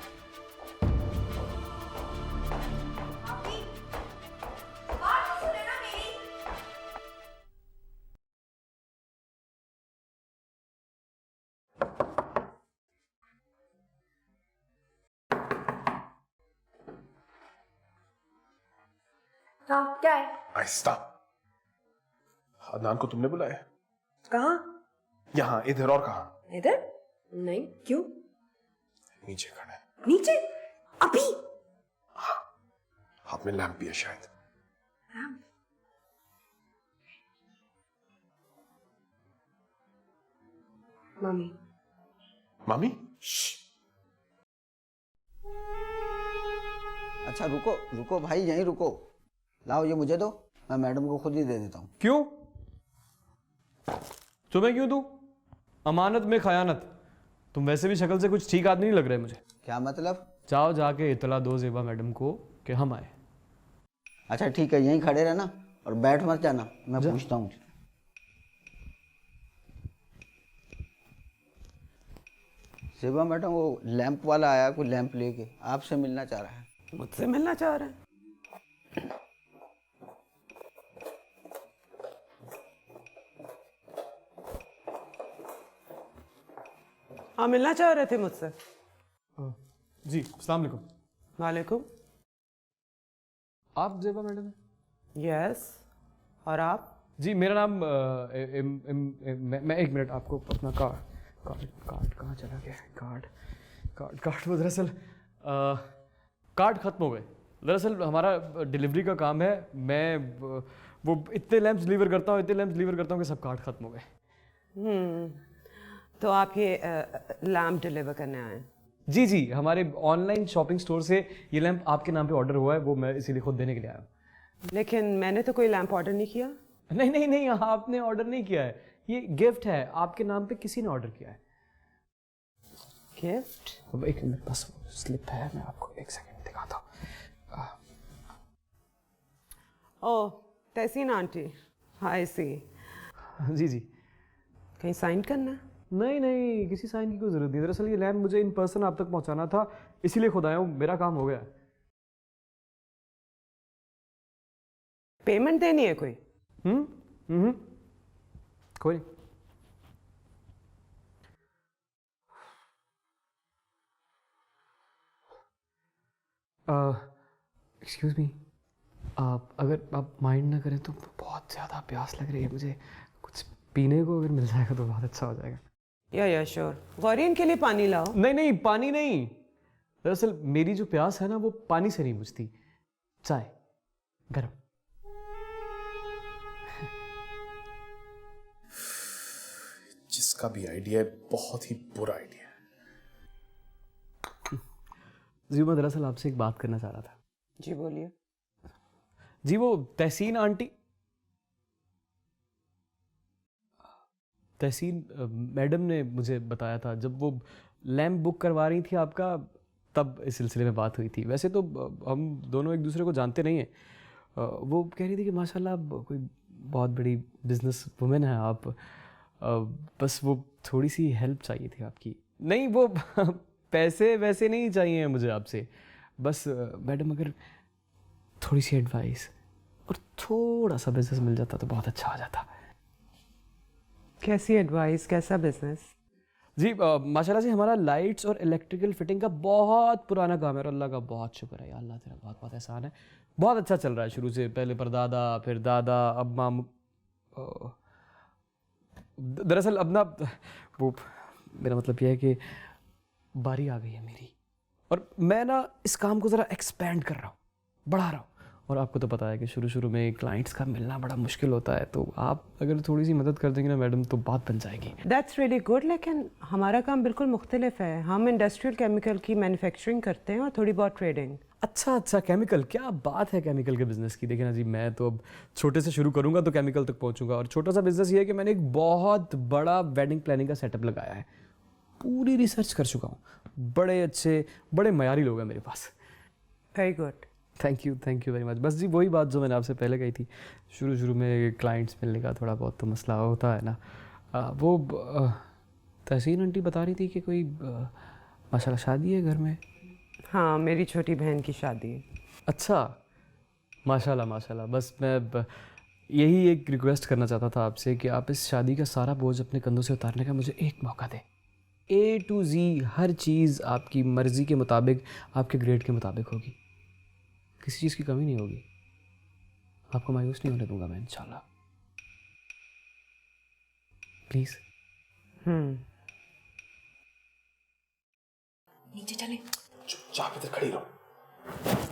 हाँ, क्या है? आहिस्ता। अदनान को तुमने बुलाया? कहाँ? यहाँ, इधर। और कहाँ? इधर? नहीं, क्यों? नीचे खड़ा है। नीचे? अभी? हाँ, हाथ में लैंप भी है शायद। मम्मी। मामी? अच्छा रुको रुको भाई, यहीं रुको। लाओ ये मुझे दो, मैं मैडम को खुद ही दे देता हूँ। क्यों? तुम्हें क्यों दूं? अमानत में खयानत। तुम वैसे भी शक्ल से कुछ ठीक आदमी नहीं लग रहे मुझे। क्या मतलब? जाओ जाके इतला दो ज़ेबा मैडम को कि हम आए। अच्छा ठीक है, यहीं खड़े रहना और बैठ मत जाना, मैं पूछता हूँ। सेबा मैडम, वो लैंप वाला आया, कोई लैंप लेके आपसे मिलना चाह रहा है। मुझसे मिलना चाह रहे हैं? हाँ, मिलना चाह रहे थे मुझसे। जी, अस्सलाम वालेकुम। वालेकुम। आप ज़ेबा मैडम हैं? यस। और आप? जी, मेरा नाम मैं एक मिनट आपको अपना कार्ड कहाँ चला गया है? कार्ड वो दरअसल कार्ड ख़त्म हो गए। दरअसल हमारा डिलीवरी का काम है। मैं वो इतने लैंप्स डिलीवर करता हूँ कि सब कार्ड ख़त्म हो गए। तो आप ये लैम्प डिलीवर करने आए हैं? जी, हमारे ऑनलाइन शॉपिंग स्टोर से ये लैंप आपके नाम पे ऑर्डर हुआ है, वो मैं इसीलिए खुद देने के लिए आया हूँ। लेकिन मैंने तो कोई लैंप ऑर्डर नहीं किया। नहीं, आपने ऑर्डर नहीं किया है। ये गिफ्ट है, आपके नाम पे किसी ने ऑर्डर किया है। गिफ्ट? अब एक मिनट, बस स्लिप है, मैं आपको एक सेकंड दिखाता हूँ। ओह, तहसीन आंटी, हाय सी। जी। कहीं साइन करना है? नहीं, किसी साइन की कोई ज़रूरत नहीं। दरअसल ये लैंप मुझे इन पर्सन आप तक पहुँचाना था, इसीलिए खुद आया हूँ। मेरा काम हो गया है। पेमेंट देनी है कोई? कोई नहीं। एक्सक्यूज़ मी, अगर आप माइंड ना करें तो बहुत ज़्यादा प्यास लग रही है मुझे। कुछ पीने को अगर मिल जाएगा तो बहुत अच्छा हो जाएगा। या श्योर। गौरी, इनके लिए पानी लाओ। नहीं, पानी नहीं। दरअसल मेरी जो प्यास है ना, वो पानी से नहीं बुझती, चाय गरम। जिसका भी आइडिया है बहुत ही बुरा आइडिया है। जी, मैं दरअसल आपसे एक बात करना चाह रहा था। जी बोलिए। जी, वो तहसीन मैडम ने मुझे बताया था, जब वो लैंप बुक करवा रही थी आपका, तब इस सिलसिले में बात हुई थी। वैसे तो हम दोनों एक दूसरे को जानते नहीं हैं। वो कह रही थी कि माशाल्लाह कोई बहुत बड़ी बिजनेस वुमेन है आप, बस वो थोड़ी सी हेल्प चाहिए थी आपकी। नहीं, वो पैसे वैसे नहीं चाहिए मुझे आपसे, बस मैडम अगर थोड़ी सी एडवाइस और थोड़ा सा बिजनेस मिल जाता तो बहुत अच्छा हो जाता। कैसी एडवाइस, कैसा बिजनेस? जी, माशाल्लाह से हमारा लाइट्स और इलेक्ट्रिकल फिटिंग का बहुत पुराना काम है और अल्लाह का बहुत शुक्र है। अल्लाह तेरा बहुत बहुत एहसान है। बहुत अच्छा चल रहा है शुरू से, पहले परदादा, फिर दादा, अब माम। दरअसल अब ना वो, मेरा मतलब यह है कि बारी आ गई है मेरी, और मैं ना इस काम को ज़रा एक्सपेंड कर रहा हूँ, बढ़ा रहा हूँ। और आपको तो पता है कि शुरू में क्लाइंट्स का मिलना बड़ा मुश्किल होता है, तो आप अगर थोड़ी सी मदद कर देंगे ना मैडम, तो बात बन जाएगी। That's really good. लेकिन हमारा काम बिल्कुल मुख्तलिफ है। हम इंडस्ट्रियल केमिकल की मैन्युफैक्चरिंग करते हैं और थोड़ी बहुत ट्रेडिंग। अच्छा, केमिकल, क्या बात है केमिकल के बिज़नेस की। देखिए ना जी, मैं तो अब छोटे से शुरू करूँगा तो केमिकल तक पहुँचूंगा। और छोटा सा बिज़नेस ये है कि मैंने एक बहुत बड़ा वेडिंग प्लानिंग का सेटअप लगाया है। पूरी रिसर्च कर चुका हूँ, बड़े अच्छे बड़े मयारी लोग हैं मेरे पास। Very good, thank you very much. बस जी, वही बात जो मैंने आपसे पहले कही थी, शुरू में क्लाइंट्स मिलने का थोड़ा बहुत तो मसला होता है ना। वो तहसीन आंटी बता रही थी कि कोई माशाल्लाह शादी है घर में। हाँ, मेरी छोटी बहन की शादी है। अच्छा, माशाल्लाह। बस मैं यही एक रिक्वेस्ट करना चाहता था आपसे कि आप इस शादी का सारा बोझ अपने कंधों से उतारने का मुझे एक मौका दें। A to Z हर चीज़ आपकी मर्ज़ी के मुताबिक, आपके ग्रेड के मुताबिक होगी, किसी चीज़ की कमी नहीं होगी। आपको मायूस नहीं होने दूंगा मैं, इंशाल्लाह। प्लीज़। नीचे चले। चुपचाप इधर खड़ी रहो।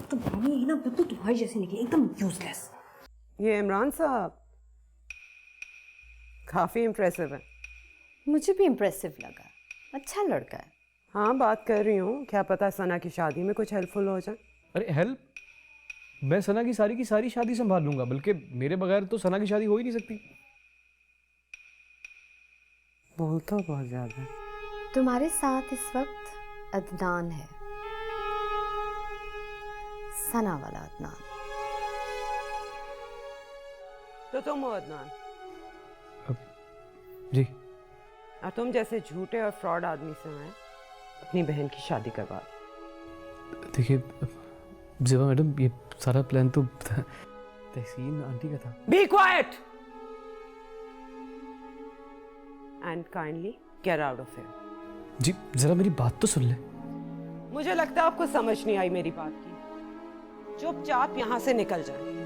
तो मामी ये ना बिल्कुल तुम्हारी जैसी निकली, एकदम यूजलेस। ये इमरान साहब काफ़ी इम्प्रेसिव है। मुझे भी इम्प्रेसिव लगा, अच्छा लड़का है। हाँ, बात कर रही हूँ, क्या पता सना की शादी में कुछ हेल्पफुल हो जाए। अरे हेल्प? मैं सना की सारी शादी संभाल लूंगा, बल्कि मेरे बगैर तो सना की शादी हो ही नहीं सकती। बोल तो बहुत ज्यादा। तुम्हारे साथ इस वक्त अदनान है, सना वाला अदनान। तो तुम हो अदनान? जी। और तुम जैसे झूठे और फ्रॉड आदमी से मैं अपनी बहन की शादी करवा। देखिए ज़ेबा मैडम, ये सारा प्लान तो तहसीन आंटी का था। Be quiet and kindly get out of here. जी जरा मेरी बात तो सुन ले। मुझे लगता है आपको समझ नहीं आई मेरी बात की। चुपचाप यहाँ से निकल जाए।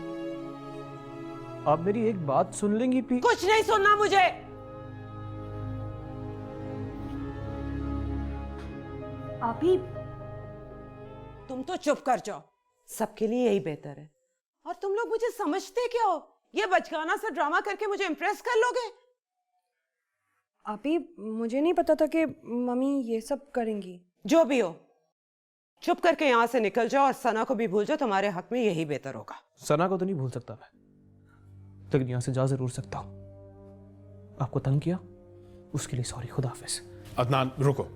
आप मेरी एक बात सुन लेंगी प्लीज? कुछ नहीं सुनना मुझे। अभी तुम तो चुप कर जाओ, सबके लिए यही बेहतर है। और तुम लोग मुझे समझते क्या हो? ये बचकाना सा ड्रामा करके मुझे इम्प्रेस कर लोगे? अभी मुझे नहीं पता था कि मम्मी ये सब करेंगी। जो भी हो, चुप करके यहाँ से निकल जाओ और सना को भी भूल जाओ। तुम्हारे हक में यही बेहतर होगा। सना को तो नहीं भूल सकता मैं, लेकिन यहाँ से जा जरूर सकता हूँ। आपको तंग किया उसके लिए सॉरी। खुदा हाफिज। अदनान रुको।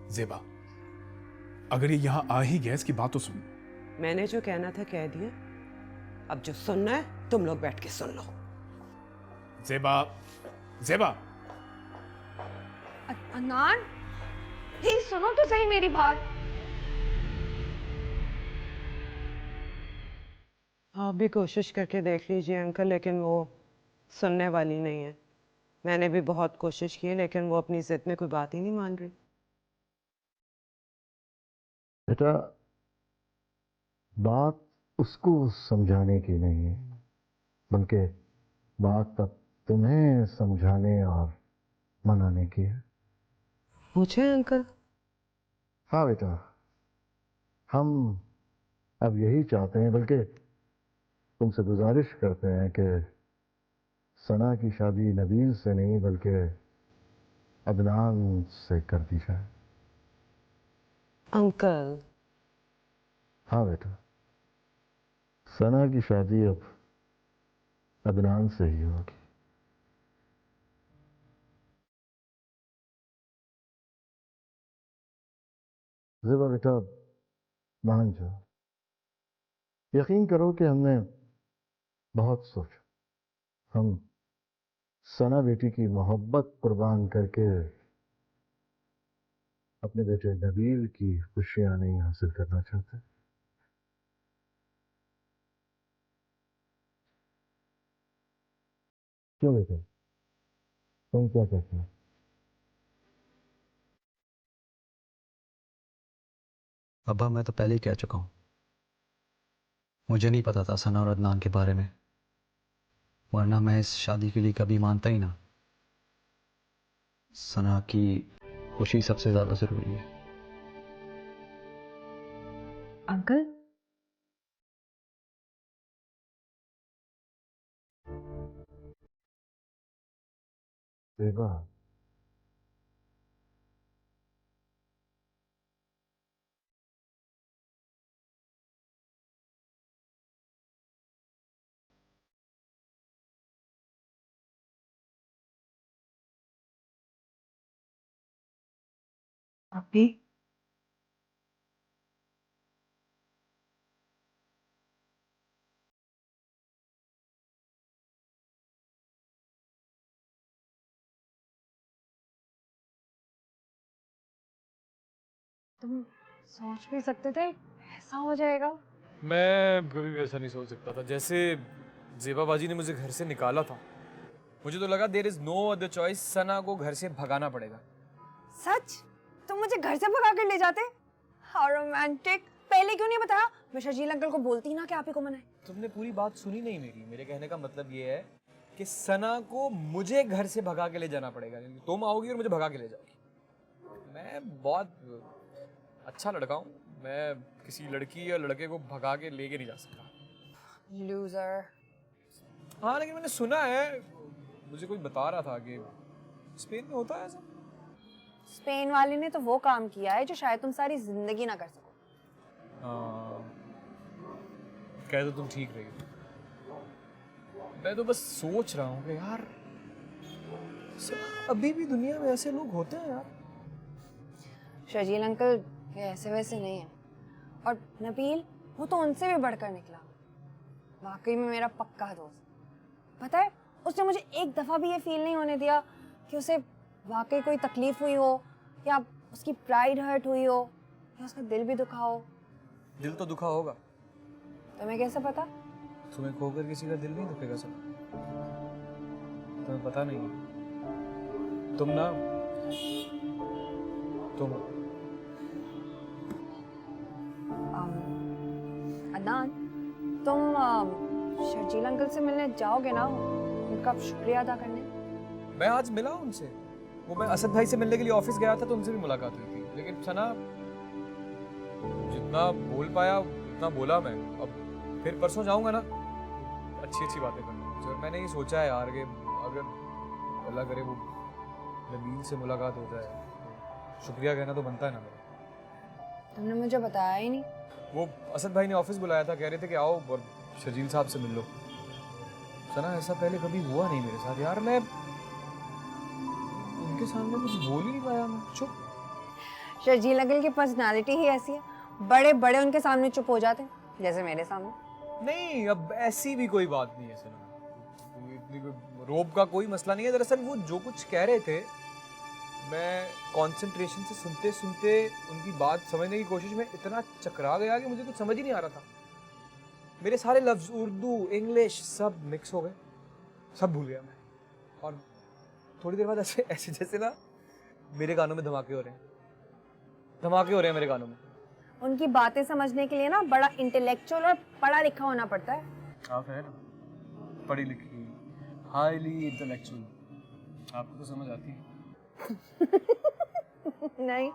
ज़ेबा, अगर ये यहाँ आ ही गया इसकी बात तो सुन। मैंने जो कहना था कह दिया। अब जो सुनना है तुम लोग बैठ के सुन लो। ज़ेबा, ज़ेबा। अदनान प्लीज सुनो तो सही मेरी बात। आप भी कोशिश करके देख लीजिए अंकल, लेकिन वो सुनने वाली नहीं है। मैंने भी बहुत कोशिश की लेकिन वो अपनी जिद में कोई बात ही नहीं मान रही। बेटा, बात उसको समझाने की नहीं है, बल्कि बात तब तुम्हें समझाने और मनाने की है। मुझे अंकल? हाँ बेटा, हम अब यही चाहते हैं, बल्कि तुमसे गुजारिश करते हैं कि सना की शादी नबील से नहीं बल्कि अदनान से कर दी जाए। अंकल? हाँ बेटा, सना की शादी अब अदनान से ही होगी। ज़ेबा बेटा, मान जाओ, यकीन करो कि हमने बहुत सोचा। हम सना बेटी की मोहब्बत कुर्बान करके अपने बेटे नबील की खुशियां नहीं हासिल करना चाहते। क्यों बेटे, तुम क्या कहते हो? अब्बा मैं तो पहले ही कह चुका हूँ, मुझे नहीं पता था सना और अदनान के बारे में, वरना मैं इस शादी के लिए कभी मानता ही ना। सना की खुशी सबसे ज्यादा जरूरी है। अंकल ज़ेबा, अभी तुम सोच भी सकते थे ऐसा हो जाएगा? मैं कभी भी ऐसा नहीं सोच सकता था। जैसे ज़ेबा बाजी ने मुझे घर से निकाला था, मुझे तो लगा there is no other choice, Sana को घर से भगाना पड़ेगा। सच? तुम मुझे घर से भगा कर ले जाते? How romantic. पहले क्यों नहीं बताया? मैं शर्जील अंकल को बोलती ना कि आप ही को मनाए। तुमने पूरी बात सुनी नहीं मेरी। मेरे कहने का मतलब ये है कि सना को मुझे घर से भगा के ले जाना पड़ेगा। तुम आओगी और मुझे भगा के ले जाओगी। मैं बहुत अच्छा लड़का हूँ, मैं किसी लड़की या लड़के को भगा के लेके नहीं जा सकता। लूजर। हाँ लेकिन मैंने सुना है, मुझे कोई बता रहा था कि स्पेन में होता है ऐसा। स्पेन वाले ने तो वो काम किया है जो शायद तुम सारी जिंदगी ना कर सको। कह दो तुम ठीक रही हो। मैं तो बस सोच रहा हूँ कि यार अभी भी दुनिया में ऐसे लोग होते हैं यार। शर्जील अंकल ये ऐसे वैसे नहीं है, और नबील वो तो उनसे भी बढ़कर निकला। वाकई में मेरा पक्का दोस्त। पता है उसने मुझे एक दफा भी ये फील नहीं होने दिया कि उसे वाकई कोई तकलीफ हुई हो, या उसकी प्राइड हर्ट हुई हो, या उसका दिल भी दुखा हो। दिल तो दुखा होगा। तुम्हें कैसे पता? तुम्हें खोकर किसी का दिल नहीं दुखेगा सर। तुम्हें पता नहीं है। तुम ना तुम अदनान, तुम शर्जील अंकल से मिलने जाओगे ना, उनका शुक्रिया अदा करने? मैं आज मिला उनसे। वो मैं असद भाई से मिलने के लिए ऑफिस गया था तो उनसे भी मुलाकात हुई थी, लेकिन सना जितना बोल पाया उतना बोला मैं। अब फिर परसों जाऊंगा ना, अच्छी अच्छी बातें करूंगा। तो मैंने ये सोचा है यार कि अगर अल्लाह करे वो नबील से मुलाकात हो जाए तो शुक्रिया कहना तो बनता है ना मेरा। तुमने मुझे बताया ही नहीं। वो असद भाई ने ऑफिस बुलाया था, कह रहे थे कि आओ और शर्जील साहब से मिल लो। सना ऐसा पहले कभी हुआ नहीं मेरे साथ यार। मैं उनके सामने कुछ बोल ही नहीं पाया, मैं चुप। शर्जील अंकल की पर्सनालिटी ही ऐसी है, बड़े बड़े उनके सामने चुप हो जाते हैं, जैसे मेरे सामने। नहीं, अब ऐसी भी कोई बात नहीं है सना। इतनी कोई रोब का कोई मसला नहीं है। दरअसल वो जो कुछ कह रहे थे, मैं कंसंट्रेशन से सुनते सुनते उनकी बात समझने की कोशिश में इतना चकरा गया कि मुझे कुछ समझ ही नहीं आ रहा था। मेरे सारे लफ्ज उर्दू इंग्लिश सब मिक्स हो गए, सब भूल गया मैं। और थोड़ी देर बाद ऐसे ऐसे जैसे ना मेरे कानों में धमाके हो रहे हैं, धमाके हो रहे हैं मेरे कानों में। उनकी बातें समझने के लिए ना बड़ा इंटेलेक्चुअल और पढ़ा लिखा होना पड़ता है। आप है ना पढ़ी लिखी, हाईली इंटेलेक्चुअल, आपको तो समझ आती है। नहीं,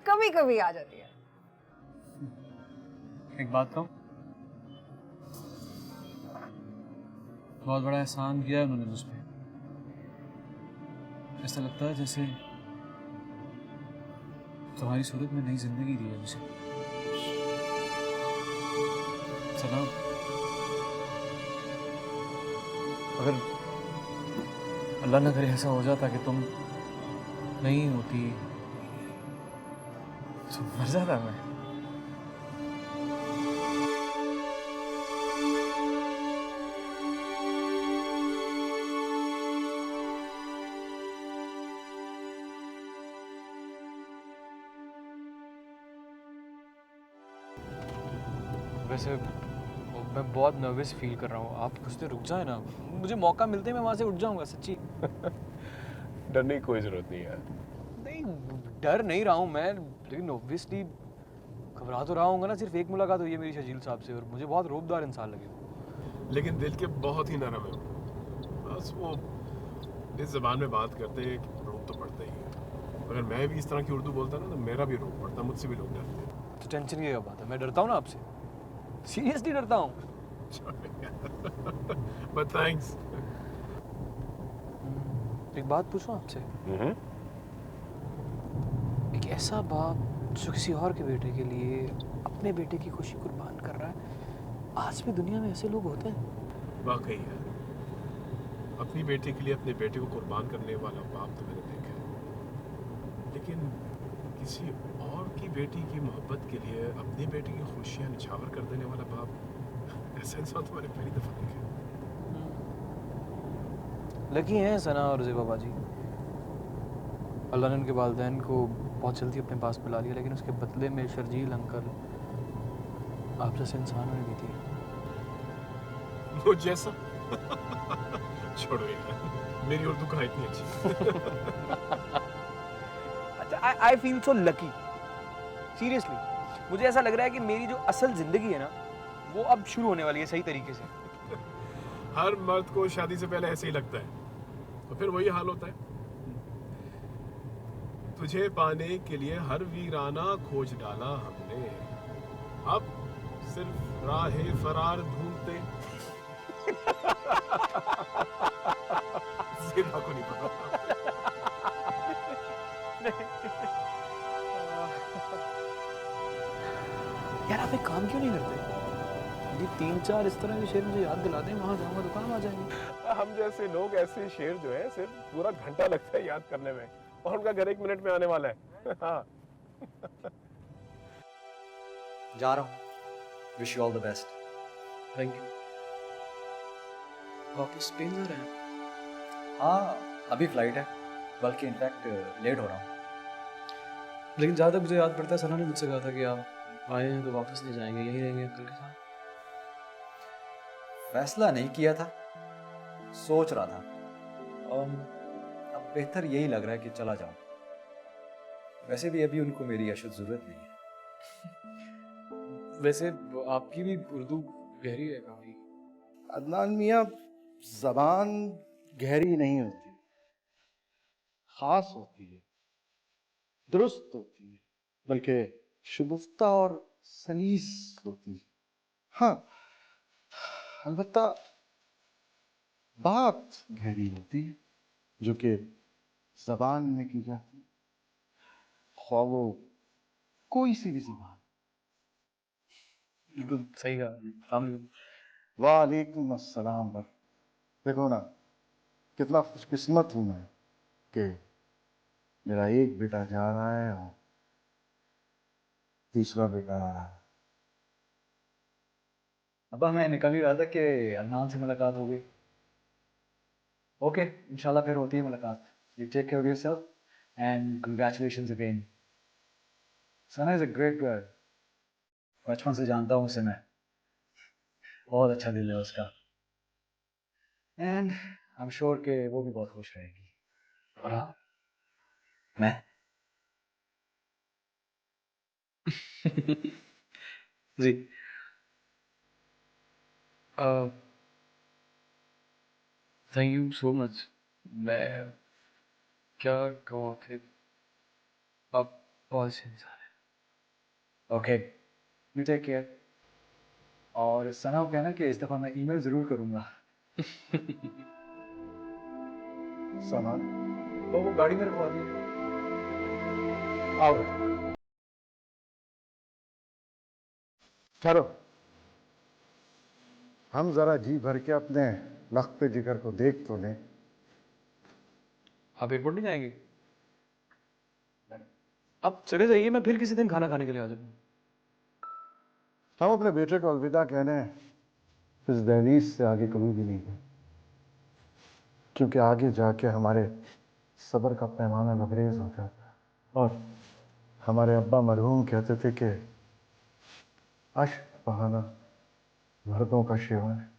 कभी कभी आ जाती है। एक बात कहूं, बहुत बड़ा एहसान किया है उन्होंने मुझ पे। ऐसा लगता है जैसे तुम्हारी सूरत में नई जिंदगी दी है मुझे। सलाम। अगर अल्लाह ना करे ऐसा हो जाता कि तुम नहीं होती तो मर जाता मैं। वैसे मैं बहुत नर्वस फील कर रहा हूँ। आप कुछ देर रुक जाए ना, मुझे मौका मिलते ही मैं वहाँ से उठ जाऊँगा सच्ची। डरने की कोई जरूरत नहीं है। नहीं, डर नहीं रहा हूँ मैं, लेकिन ऑब्वियसली घबरा तो रहा हूँगा ना। सिर्फ एक मुलाकात हुई है मेरी शर्जील साहब से और मुझे बहुत रोबदार इंसान लगे। लेकिन दिल के बहुत ही नरम है। बस वो इस ज़बान में बात करते हैं कि रोब तो पड़ता ही है। अगर मैं भी इस तरह की उर्दू बोलता ना तो मेरा भी रोब पड़ता, मुझसे भी लोग डरते। तो टेंशन की क्या बात है, मैं डरता हूँ ना आपसे, सीरियसली डरता हूँ। But thanks. एक बात पूछूं आपसे। एक ऐसा बाप जो किसी और के बेटे के लिए अपने बेटे की खुशी कुर्बान कर रहा है, आज भी दुनिया में ऐसे लोग होते हैं? वाकई है, अपनी बेटे के लिए अपने बेटे को कुर्बान करने वाला बाप तो मैंने देखा है, लेकिन किसी और की बेटी की मोहब्बत के लिए अपनी बेटी की खुशियां निछावर कर देने वाला बाप, ऐसा इंसान तो मैंने पहली दफा देखा। लकी हैं सना और ज़ेबा बाजी। अल्लाह ने उनके वालिदैन को बहुत जल्दी अपने पास बुला लिया, लेकिन उसके बदले में शर्जील अंकल आप जैसे इंसान उन्हें दी थी। वो जैसा छोड़ो यार, मेरी उर्दू कहाँ इतनी अच्छी। अच्छा, I feel so lucky seriously. मुझे ऐसा लग रहा है कि मेरी जो असल जिंदगी है ना, वो अब शुरू होने वाली है सही तरीके से। हर मर्द को शादी से पहले ऐसे ही लगता है, तो फिर वही हाल होता है। तुझे पाने के लिए हर वीराना खोज डाला हमने, अब सिर्फ राहे फरार ढूंढते। ज़ेबा को नहीं पता। यार आप एक काम क्यों नहीं करते? ये 3-4 इस तरह के शेर मुझे याद दिला दें, वहाँ जाऊँगा तो काम आ जाएंगे। हम जैसे लोग ऐसे शेर जो है सिर्फ पूरा घंटा लगता है याद करने में, और उनका घर 1 मिनट में आने वाला है। हाँ। जा रहा हूँ, wish you all the best. Thank you. वापस स्पेन जा रहे हैं? हाँ, अभी फ्लाइट है, बल्कि इनफैक्ट लेट हो रहा हूँ। लेकिन जहाँ तक मुझे याद पड़ता है, सना ने मुझसे कहा था कि आप आए हैं तो वापस नहीं जाएंगे, यहीं रहेंगे अंकल के साथ। फैसला नहीं किया था, सोच रहा था। अब बेहतर यही लग रहा है कि चला जाऊं। वैसे भी अभी उनको मेरी अशद जरूरत नहीं है। वैसे आपकी भी उर्दू गहरी है काफी। अदनान मियाँ, जबान गहरी नहीं होती, खास होती है, दुरुस्त होती है, बल्कि शुगुफ्ता और सलीस होती है। हाँ, अलबत्ता बात गहरी होती है जो कि जबान में की जाती है, ख्वाह वो कोई सी भी जबान। बिल्कुल सही कहा। वालेकुम अस्सलाम। देखो ना, कितना खुशकिस्मत हूँ मैं कि मेरा एक बेटा जा रहा है और तीसरा बेटा आ रहा है। अब मैं निकल ही रहा था कि अदनान से मुलाकात हो गई। ओके, इंशाल्लाह फिर होती है मुलाकात। You take care of yourself and congratulations again. Sana is a great girl. बचपन से जानता हूँ उसे मैं, बहुत अच्छा दिल है उसका, एंड आई एम श्योर कि वो भी बहुत खुश रहेगी। और हाँ, मैं जी थैंक यू सो मच। मैं क्या कहूँ कि आप बहुत अच्छे इंसान हैं। Okay, you take care. और सना को कहना कि इस दफ़ा मैं ईमेल ज़रूर करूँगा। सामान तो वो गाड़ी में रखवा दी। आओ, चलो हम जरा जी भर के अपने लख्त जिगर को देख तो लें। आप एयरपोर्ट नहीं जाएंगे? आप चले जाइए, मैं फिर किसी दिन खाना खाने के लिए आ जाऊँगा। हम अपने बेटे को अलविदा कहने इस दहलीज से आगे कभी भी नहीं गए, क्योंकि आगे जाके हमारे सब्र का पैमाना लबरेज हो जाता है। और हमारे अब्बा मरहूम कहते थे कि अश्क बहाना मर्दों का शिवा है।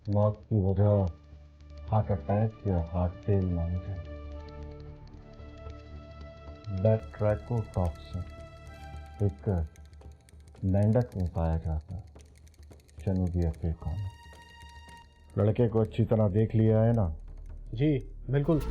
मौत की वजह हार्ट अटैक या हार्ट फेल मानी जाए। बैट्रैकोटॉक्सिन एक मेंढक में पाया जाता है, जनूबी अफ्रीका में। लड़के को अच्छी तरह देख लिया है ना? जी बिल्कुल।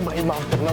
भाई माफ करना।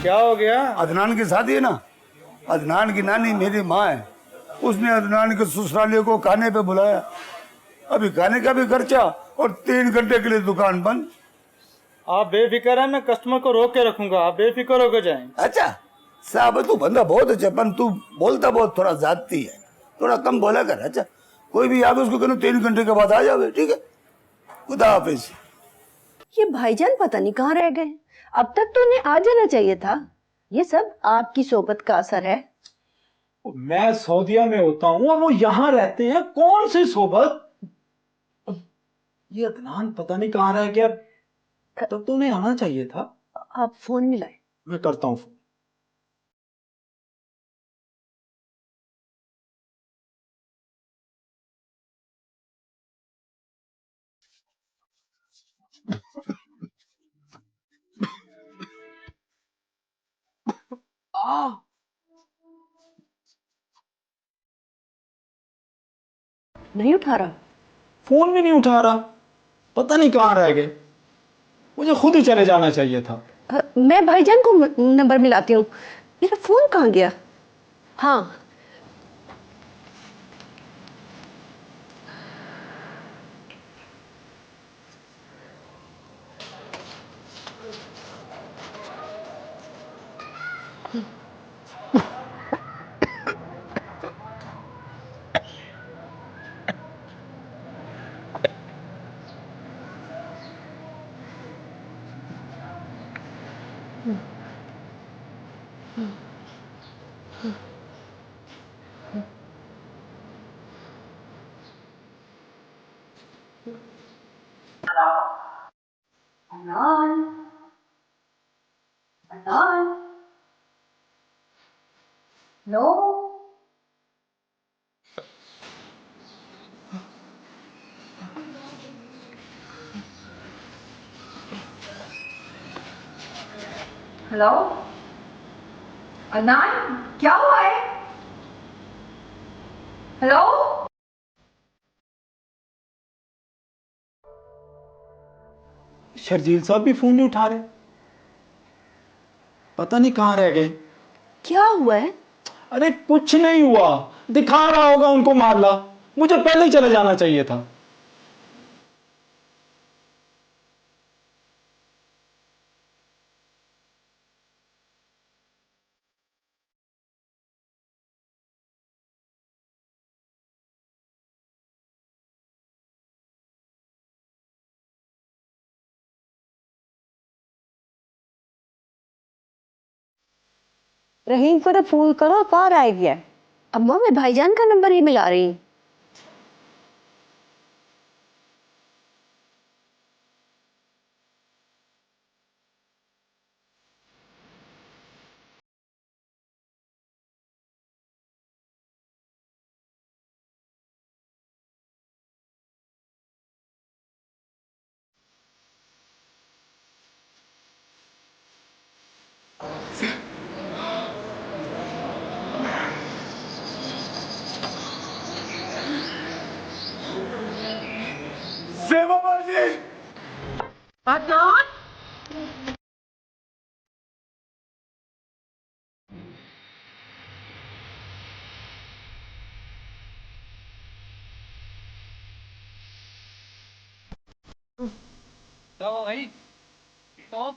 क्या हो गया? अदनान की शादी है ना, अदनान की नानी मेरी माँ है, उसने अदनान के ससुरालियों को खाने पे बुलाया। अभी खाने का भी खर्चा और 3 घंटे के लिए दुकान बंद। आप बेफिक्र है, मैं कस्टमर को रोक के रखूंगा, आप बेफिक्र होकर जाएं। अच्छा साहब, तू बंदा बहुत अच्छा, पर तू बोलता बहुत थोड़ा जाती है, थोड़ा कम बोला कर। अच्छा कोई भी आगे उसको कहना 3 घंटे के बाद आ जाओगे, ठीक है? खुदा हाफिज। ये भाईजान पता नहीं कहाँ रह गए, अब तक तो उन्हें आ जाना चाहिए था। ये सब आपकी सोबत का असर है। मैं सऊदीया में होता हूँ और वो यहाँ रहते हैं, कौन सी सोबत? ये अदनान पता नहीं कहाँ रह गया, तब तो उन्हें आना चाहिए था। आप फोन मिलाए। मैं करता हूँ फोन। नहीं उठा रहा। फोन भी नहीं उठा रहा, पता नहीं कहाँ रह गए। मुझे खुद ही चले जाना चाहिए था। मैं भाईजान को नंबर मिलाती हूँ। मेरा फोन कहाँ गया? हाँ, हेलो अदनान, क्या हुआ है? हेलो शर्जील साहब भी फोन नहीं उठा रहे, पता नहीं कहाँ रह गए। क्या हुआ है? अरे कुछ नहीं हुआ, दिखा रहा होगा उनको मारला, मुझे पहले ही चले जाना चाहिए था। रहीम को तो फोन करो, कहाँ रह गया? अम्मा मैं भाईजान का नंबर ही मिला रही हूँ। तो भाई तो